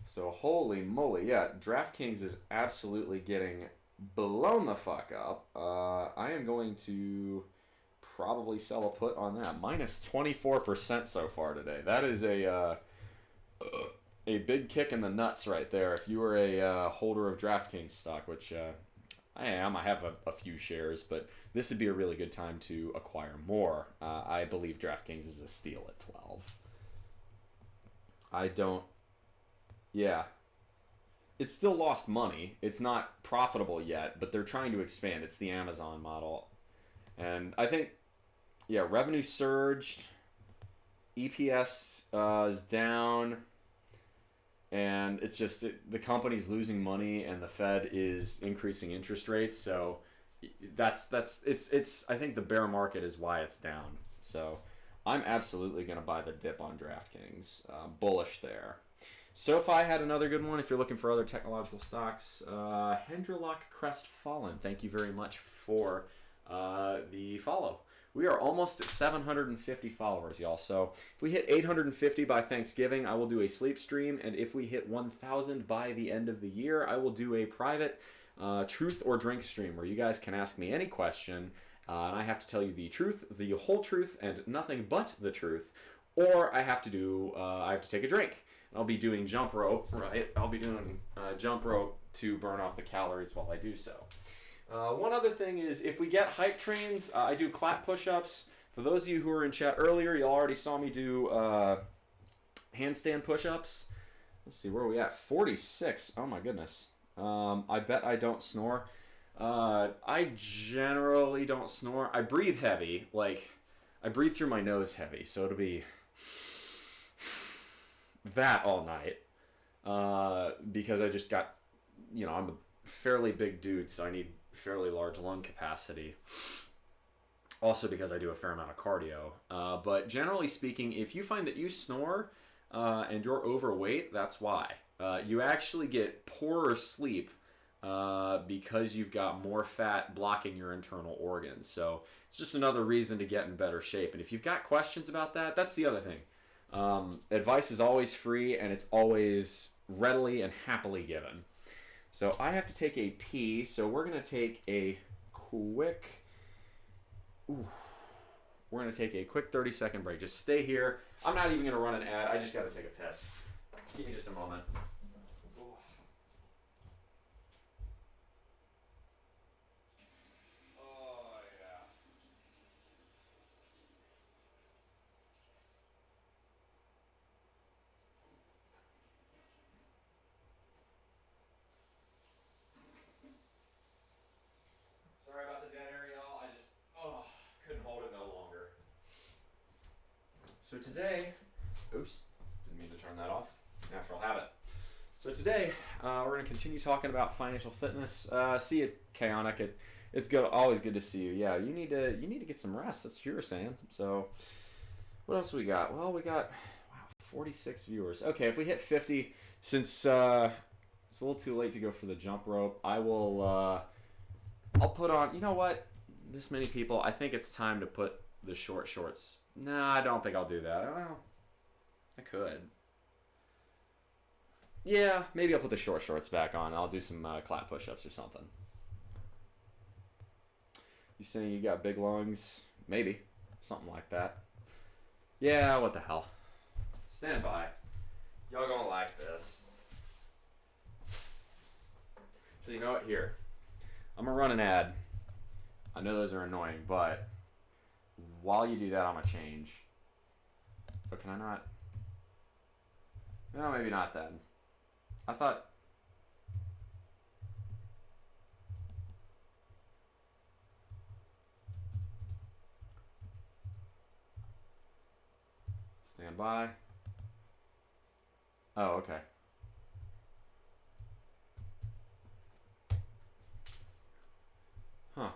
So holy moly, yeah, DraftKings is absolutely getting blown the fuck up. I am going to probably sell a put on that. Minus 24% so far today. That is a big kick in the nuts right there. If you were a holder of DraftKings stock, which I am, I have a few shares, but this would be a really good time to acquire more. I believe DraftKings is a steal at 12. I don't. Yeah. It's still lost money. It's not profitable yet, but they're trying to expand. It's the Amazon model. And I think, yeah, revenue surged. EPS is down. And it's just the company's losing money and the Fed is increasing interest rates. So it's I think the bear market is why it's down. So I'm absolutely going to buy the dip on DraftKings. Bullish there. SoFi had another good one if you're looking for other technological stocks. Hendrlock Crestfallen, thank you very much for the follow. We are almost at 750 followers, y'all. So if we hit 850 by Thanksgiving, I will do a sleep stream. And if we hit 1,000 by the end of the year, I will do a private truth or drink stream where you guys can ask me any question. And I have to tell you the truth, the whole truth, and nothing but the truth. Or I have to take a drink. I'll be doing jump rope, right? I'll be doing jump rope to burn off the calories while I do so. One other thing is if we get hype trains, I do clap push-ups. For those of you who were in chat earlier, you already saw me do handstand push-ups. Let's see, where are we at? 46. Oh my goodness. I bet I don't snore. I generally don't snore. I breathe heavy. Like, I breathe through my nose heavy, so it'll be that all night because I just got, I'm a fairly big dude, so I need fairly large lung capacity. Also because I do a fair amount of cardio. But generally speaking, if you find that you snore and you're overweight, that's why. You actually get poorer sleep because you've got more fat blocking your internal organs. So it's just another reason to get in better shape. And if you've got questions about that, that's the other thing. Advice is always free and it's always readily and happily given. So I have to take a pee, so we're going to take a quick 30-second break. Just stay here. I'm not even going to run an ad. I just got to take a piss. Give me just a moment. Sorry about the dead air, y'all. I just couldn't hold it no longer. So today, oops, didn't mean to turn that off. Natural habit. So today, we're going to continue talking about financial fitness. See you, Chaotic. It's good. Always good to see you. Yeah, you need to get some rest. That's what you were saying. So, what else we got? Well, we got 46 viewers. Okay, if we hit 50, since it's a little too late to go for the jump rope, I will. I'll put on, you know what? This many people, I think it's time to put the short shorts. No, I don't think I'll do that. Well, I could. Yeah, maybe I'll put the short shorts back on. I'll do some clap push-ups or something. You saying you got big lungs? Maybe. Something like that. Yeah, what the hell. Stand by. Y'all gonna like this. So you know what? Here. I'm going to run an ad. I know those are annoying, but while you do that, I'm going to change. So can I not? No, maybe not then. I thought... Stand by. Oh, okay. Huh.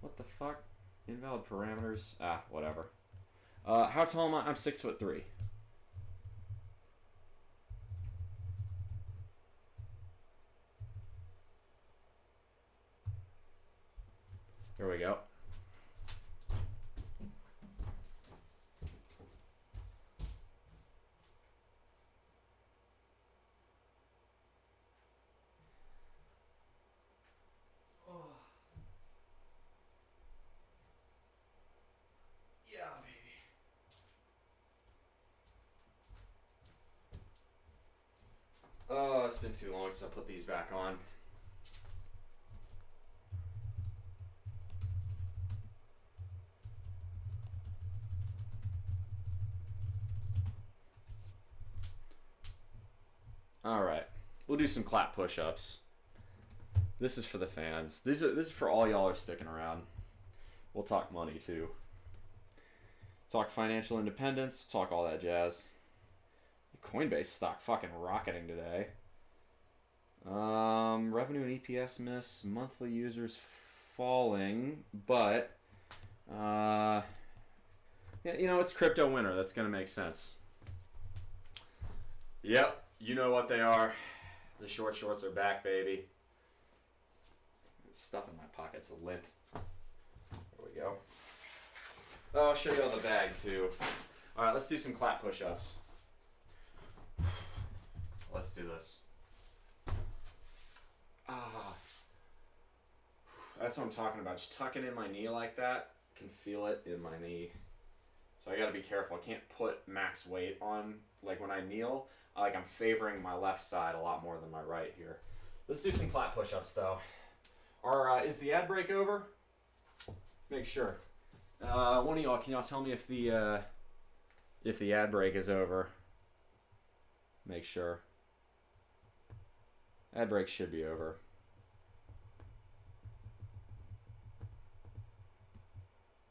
What the fuck? Invalid parameters? Ah, whatever. How tall am I? I'm 6'3". Here we go. Yeah, baby. Oh, it's been too long since I put these back on. All right, we'll do some clap push-ups. This is for the fans. This is for all y'all are sticking around. We'll talk money too. Talk financial independence. Talk all that jazz. Coinbase stock fucking rocketing today. Revenue and EPS miss. Monthly users falling, but yeah, you know, it's crypto winter. That's gonna make sense. Yep, you know what they are. The short shorts are back, baby. Stuff in my pockets, a lint. There we go. Oh, I'll show you all the bag too. All right, let's do some clap push-ups. Let's do this. Ah, that's what I'm talking about. Just tucking in my knee like that. I can feel it in my knee. So I gotta be careful. I can't put max weight on. Like when I kneel, I'm favoring my left side a lot more than my right here. Let's do some clap push-ups though. Is the ad break over? Make sure. One of y'all, can y'all tell me if the ad break is over? Make sure. Ad break should be over.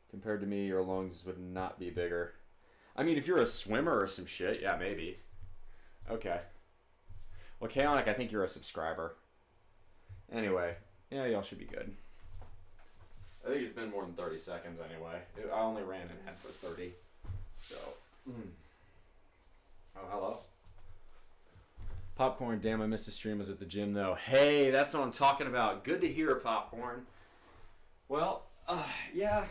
Compared to me, your lungs would not be bigger. I mean, if you're a swimmer or some shit, yeah, maybe. Okay. Well, Chaotic, I think you're a subscriber. Anyway, yeah, y'all should be good. I think it's been more than 30 seconds anyway. I only ran an ad for 30. So. Oh, hello. Popcorn, damn, I missed the stream. Was at the gym though. Hey, that's what I'm talking about. Good to hear, Popcorn. Well, yeah,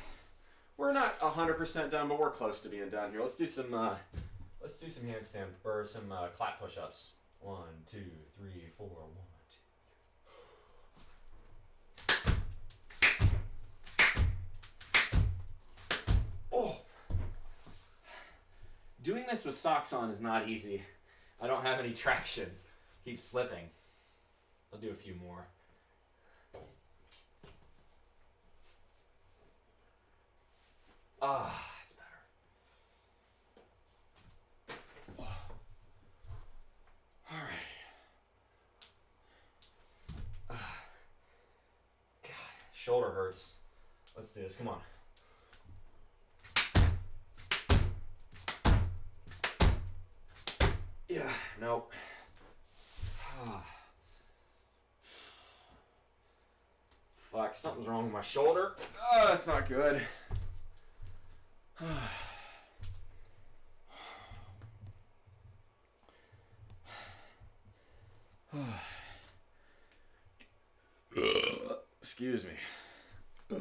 we're not 100% done, but we're close to being done here. Let's do some handstand or some clap push-ups. 1, 2, 3, 4. 1, 2. Oh, doing this with socks on is not easy. I don't have any traction. Keep slipping. I'll do a few more. Ah, it's better. Oh. All right. God, shoulder hurts. Let's do this. Come on. Yeah, nope. Fuck, something's wrong with my shoulder. Oh, that's not good. Excuse me. So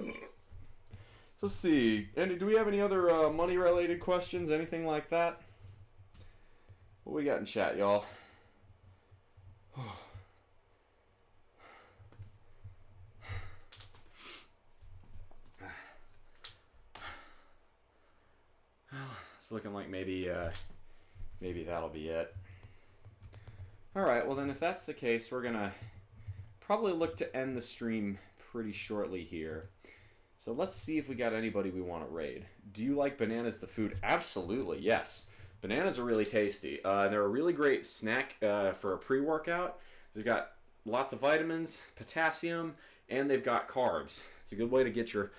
let's see. Andy, do we have any other money-related questions? Anything like that? What we got in chat, y'all? It's looking like maybe that'll be it. All right, well then if that's the case, we're gonna probably look to end the stream pretty shortly here. So let's see if we got anybody we want to raid. Do you like bananas, the food? Absolutely, yes. Bananas are really tasty. They're a really great snack for a pre-workout. They've got lots of vitamins, potassium, and they've got carbs. It's a good way to get your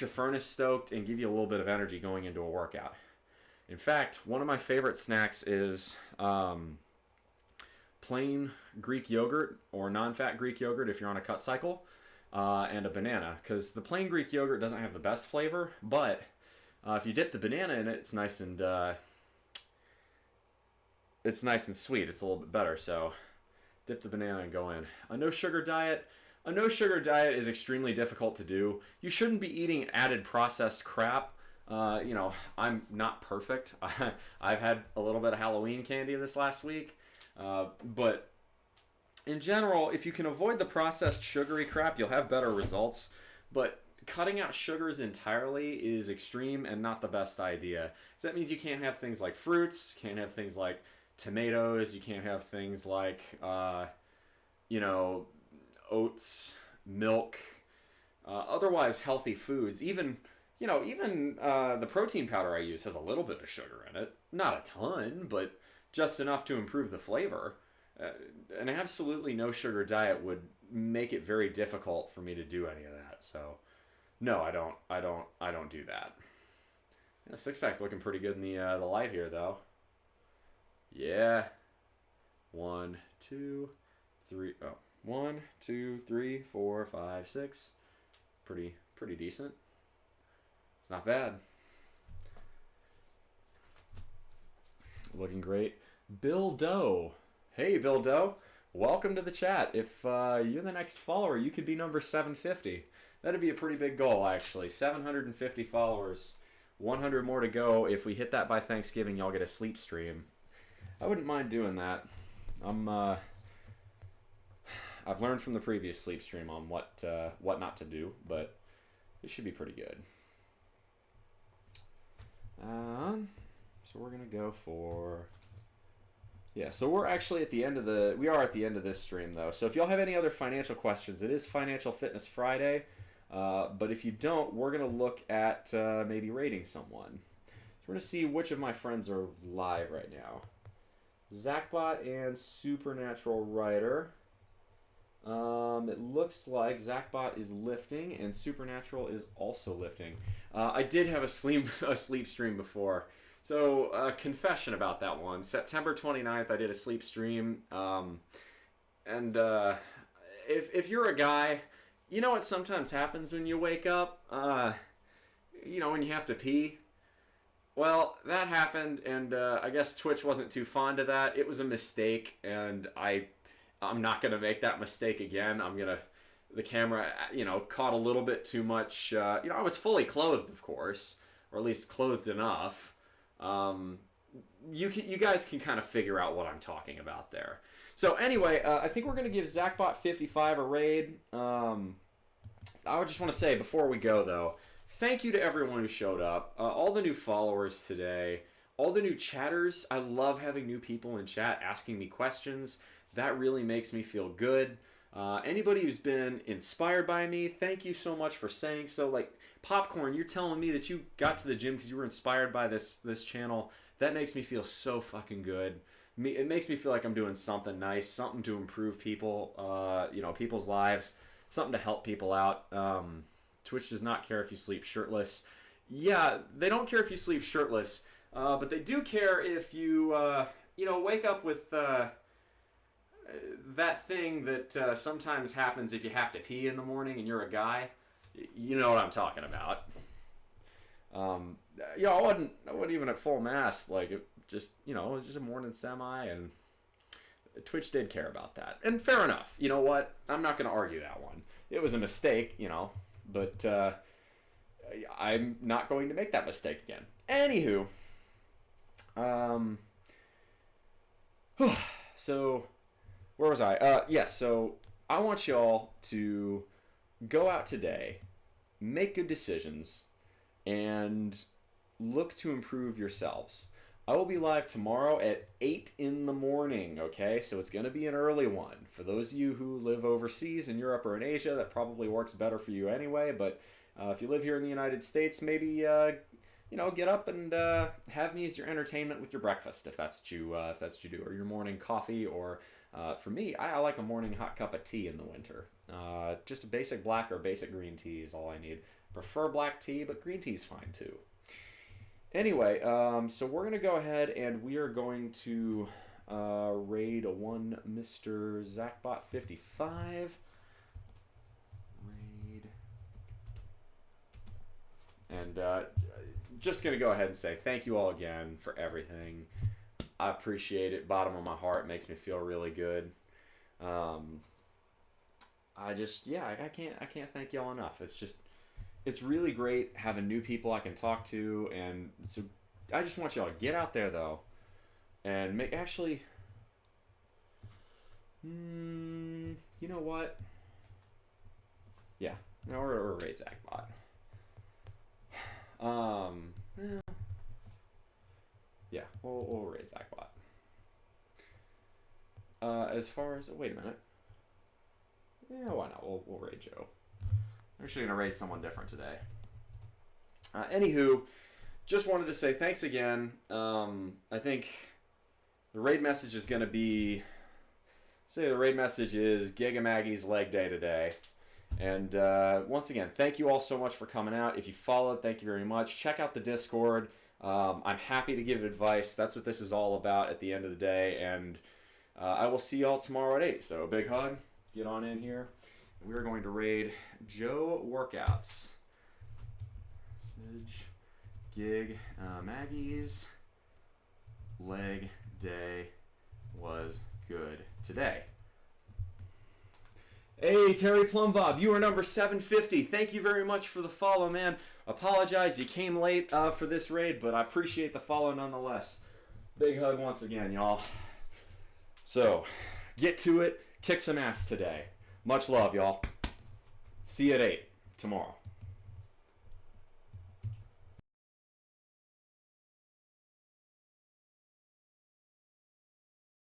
furnace stoked and give you a little bit of energy going into a workout. In fact, one of my favorite snacks is plain Greek yogurt or non-fat Greek yogurt if you're on a cut cycle, and a banana. Because the plain Greek yogurt doesn't have the best flavor, but If you dip the banana in it, it's nice and sweet. It's a little bit better. So dip the banana and go in. A no sugar diet. A no sugar diet is extremely difficult to do. You shouldn't be eating added processed crap. I'm not perfect. I've had a little bit of Halloween candy this last week. But in general, if you can avoid the processed sugary crap, you'll have better results. But cutting out sugars entirely is extreme and not the best idea. So that means you can't have things like fruits, can't have things like tomatoes, you can't have things like, oats, milk, otherwise healthy foods. Even the protein powder I use has a little bit of sugar in it. Not a ton, but just enough to improve the flavor. An absolutely no sugar diet would make it very difficult for me to do any of that. So, no, I don't do that. The six pack's looking pretty good in the light here, though. Yeah. 1, 2, 3. Oh, 1, 2, 3, 4, 5, 6. Pretty decent. It's not bad. Looking great. Bill Doe. Hey, Bill Doe. Welcome to the chat. If you're the next follower, you could be number 750. That'd be a pretty big goal, actually. 750 followers. 100 more to go. If we hit that by Thanksgiving, y'all get a sleep stream. I wouldn't mind doing that. I've learned from the previous sleep stream on what not to do, but it should be pretty good. So we're gonna go for. Yeah, so we're actually at the end of we are at the end of this stream, though. So if y'all have any other financial questions, it is Financial Fitness Friday. But if you don't, we're going to look at maybe rating someone. So we're going to see which of my friends are live right now. Zachbot and Supernatural Writer. It looks like Zachbot is lifting and Supernatural is also lifting. I did have a sleep stream before. So, confession about that one. September 29th, I did a sleep stream. If you're a guy, you know what sometimes happens when you wake up? When you have to pee? Well, that happened, and I guess Twitch wasn't too fond of that. It was a mistake, and I'm not going to make that mistake again. The camera, caught a little bit too much. I was fully clothed, of course, or at least clothed enough. You guys can kind of figure out what I'm talking about there. So anyway, I think we're going to give Zachbot55 a raid. I would just want to say before we go, though, thank you to everyone who showed up. All the new followers today, all the new chatters. I love having new people in chat asking me questions. That really makes me feel good. Anybody who's been inspired by me, thank you so much for saying so. Like Popcorn, you're telling me that you got to the gym because you were inspired by this channel. That makes me feel so fucking good. It makes me feel like I'm doing something nice, something to improve people, people's lives, something to help people out. Twitch does not care if you sleep shirtless. Yeah, they don't care if you sleep shirtless, but they do care if you, wake up with that thing that sometimes happens if you have to pee in the morning and you're a guy. You know what I'm talking about. I wasn't even at full mast. Like, it was just a morning semi, and Twitch did care about that. And fair enough. You know what? I'm not going to argue that one. It was a mistake, but I'm not going to make that mistake again. Anywho, so where was I? Yes, so I want y'all to go out today, make good decisions, and look to improve yourselves. I will be live tomorrow at 8 in the morning, okay? So it's going to be an early one. For those of you who live overseas in Europe or in Asia, that probably works better for you anyway. But if you live here in the United States, maybe, get up and have me as your entertainment with your breakfast, if that's what you do, or your morning coffee, or for me, I like a morning hot cup of tea in the winter. Just a basic black or basic green tea is all I need. Prefer black tea, but green tea's fine too. Anyway, so we're going to go ahead and we are going to raid one Mr. Zachbot55. Raid. And just going to go ahead and say thank you all again for everything. I appreciate it. Bottom of my heart, makes me feel really good. I can't thank y'all enough. It's really great having new people I can talk to, and so I just want y'all to get out there though, and you know what? Yeah, no, or raid Zachbot. Yeah, we'll raid Zachbot. As far as, wait a minute. Yeah, why not? We'll raid Joe. I'm actually gonna raid someone different today. Anywho, just wanted to say thanks again. I think the raid message is gonna be, the raid message is Giga Maggie's leg day today. And once again, thank you all so much for coming out. If you followed, thank you very much. Check out the Discord. I'm happy to give advice. That's what this is all about at the end of the day. And I will see y'all tomorrow at 8. So big hug. Get on in here. We're going to raid Joe Workouts. Message. Gig Maggie's leg day was good today. Hey, Terry Plumbob, you are number 750. Thank you very much for the follow, man. Apologize you came late for this raid, but I appreciate the follow nonetheless. Big hug once again, y'all. So, get to it. Kick some ass today. Much love, y'all. See you at 8 tomorrow.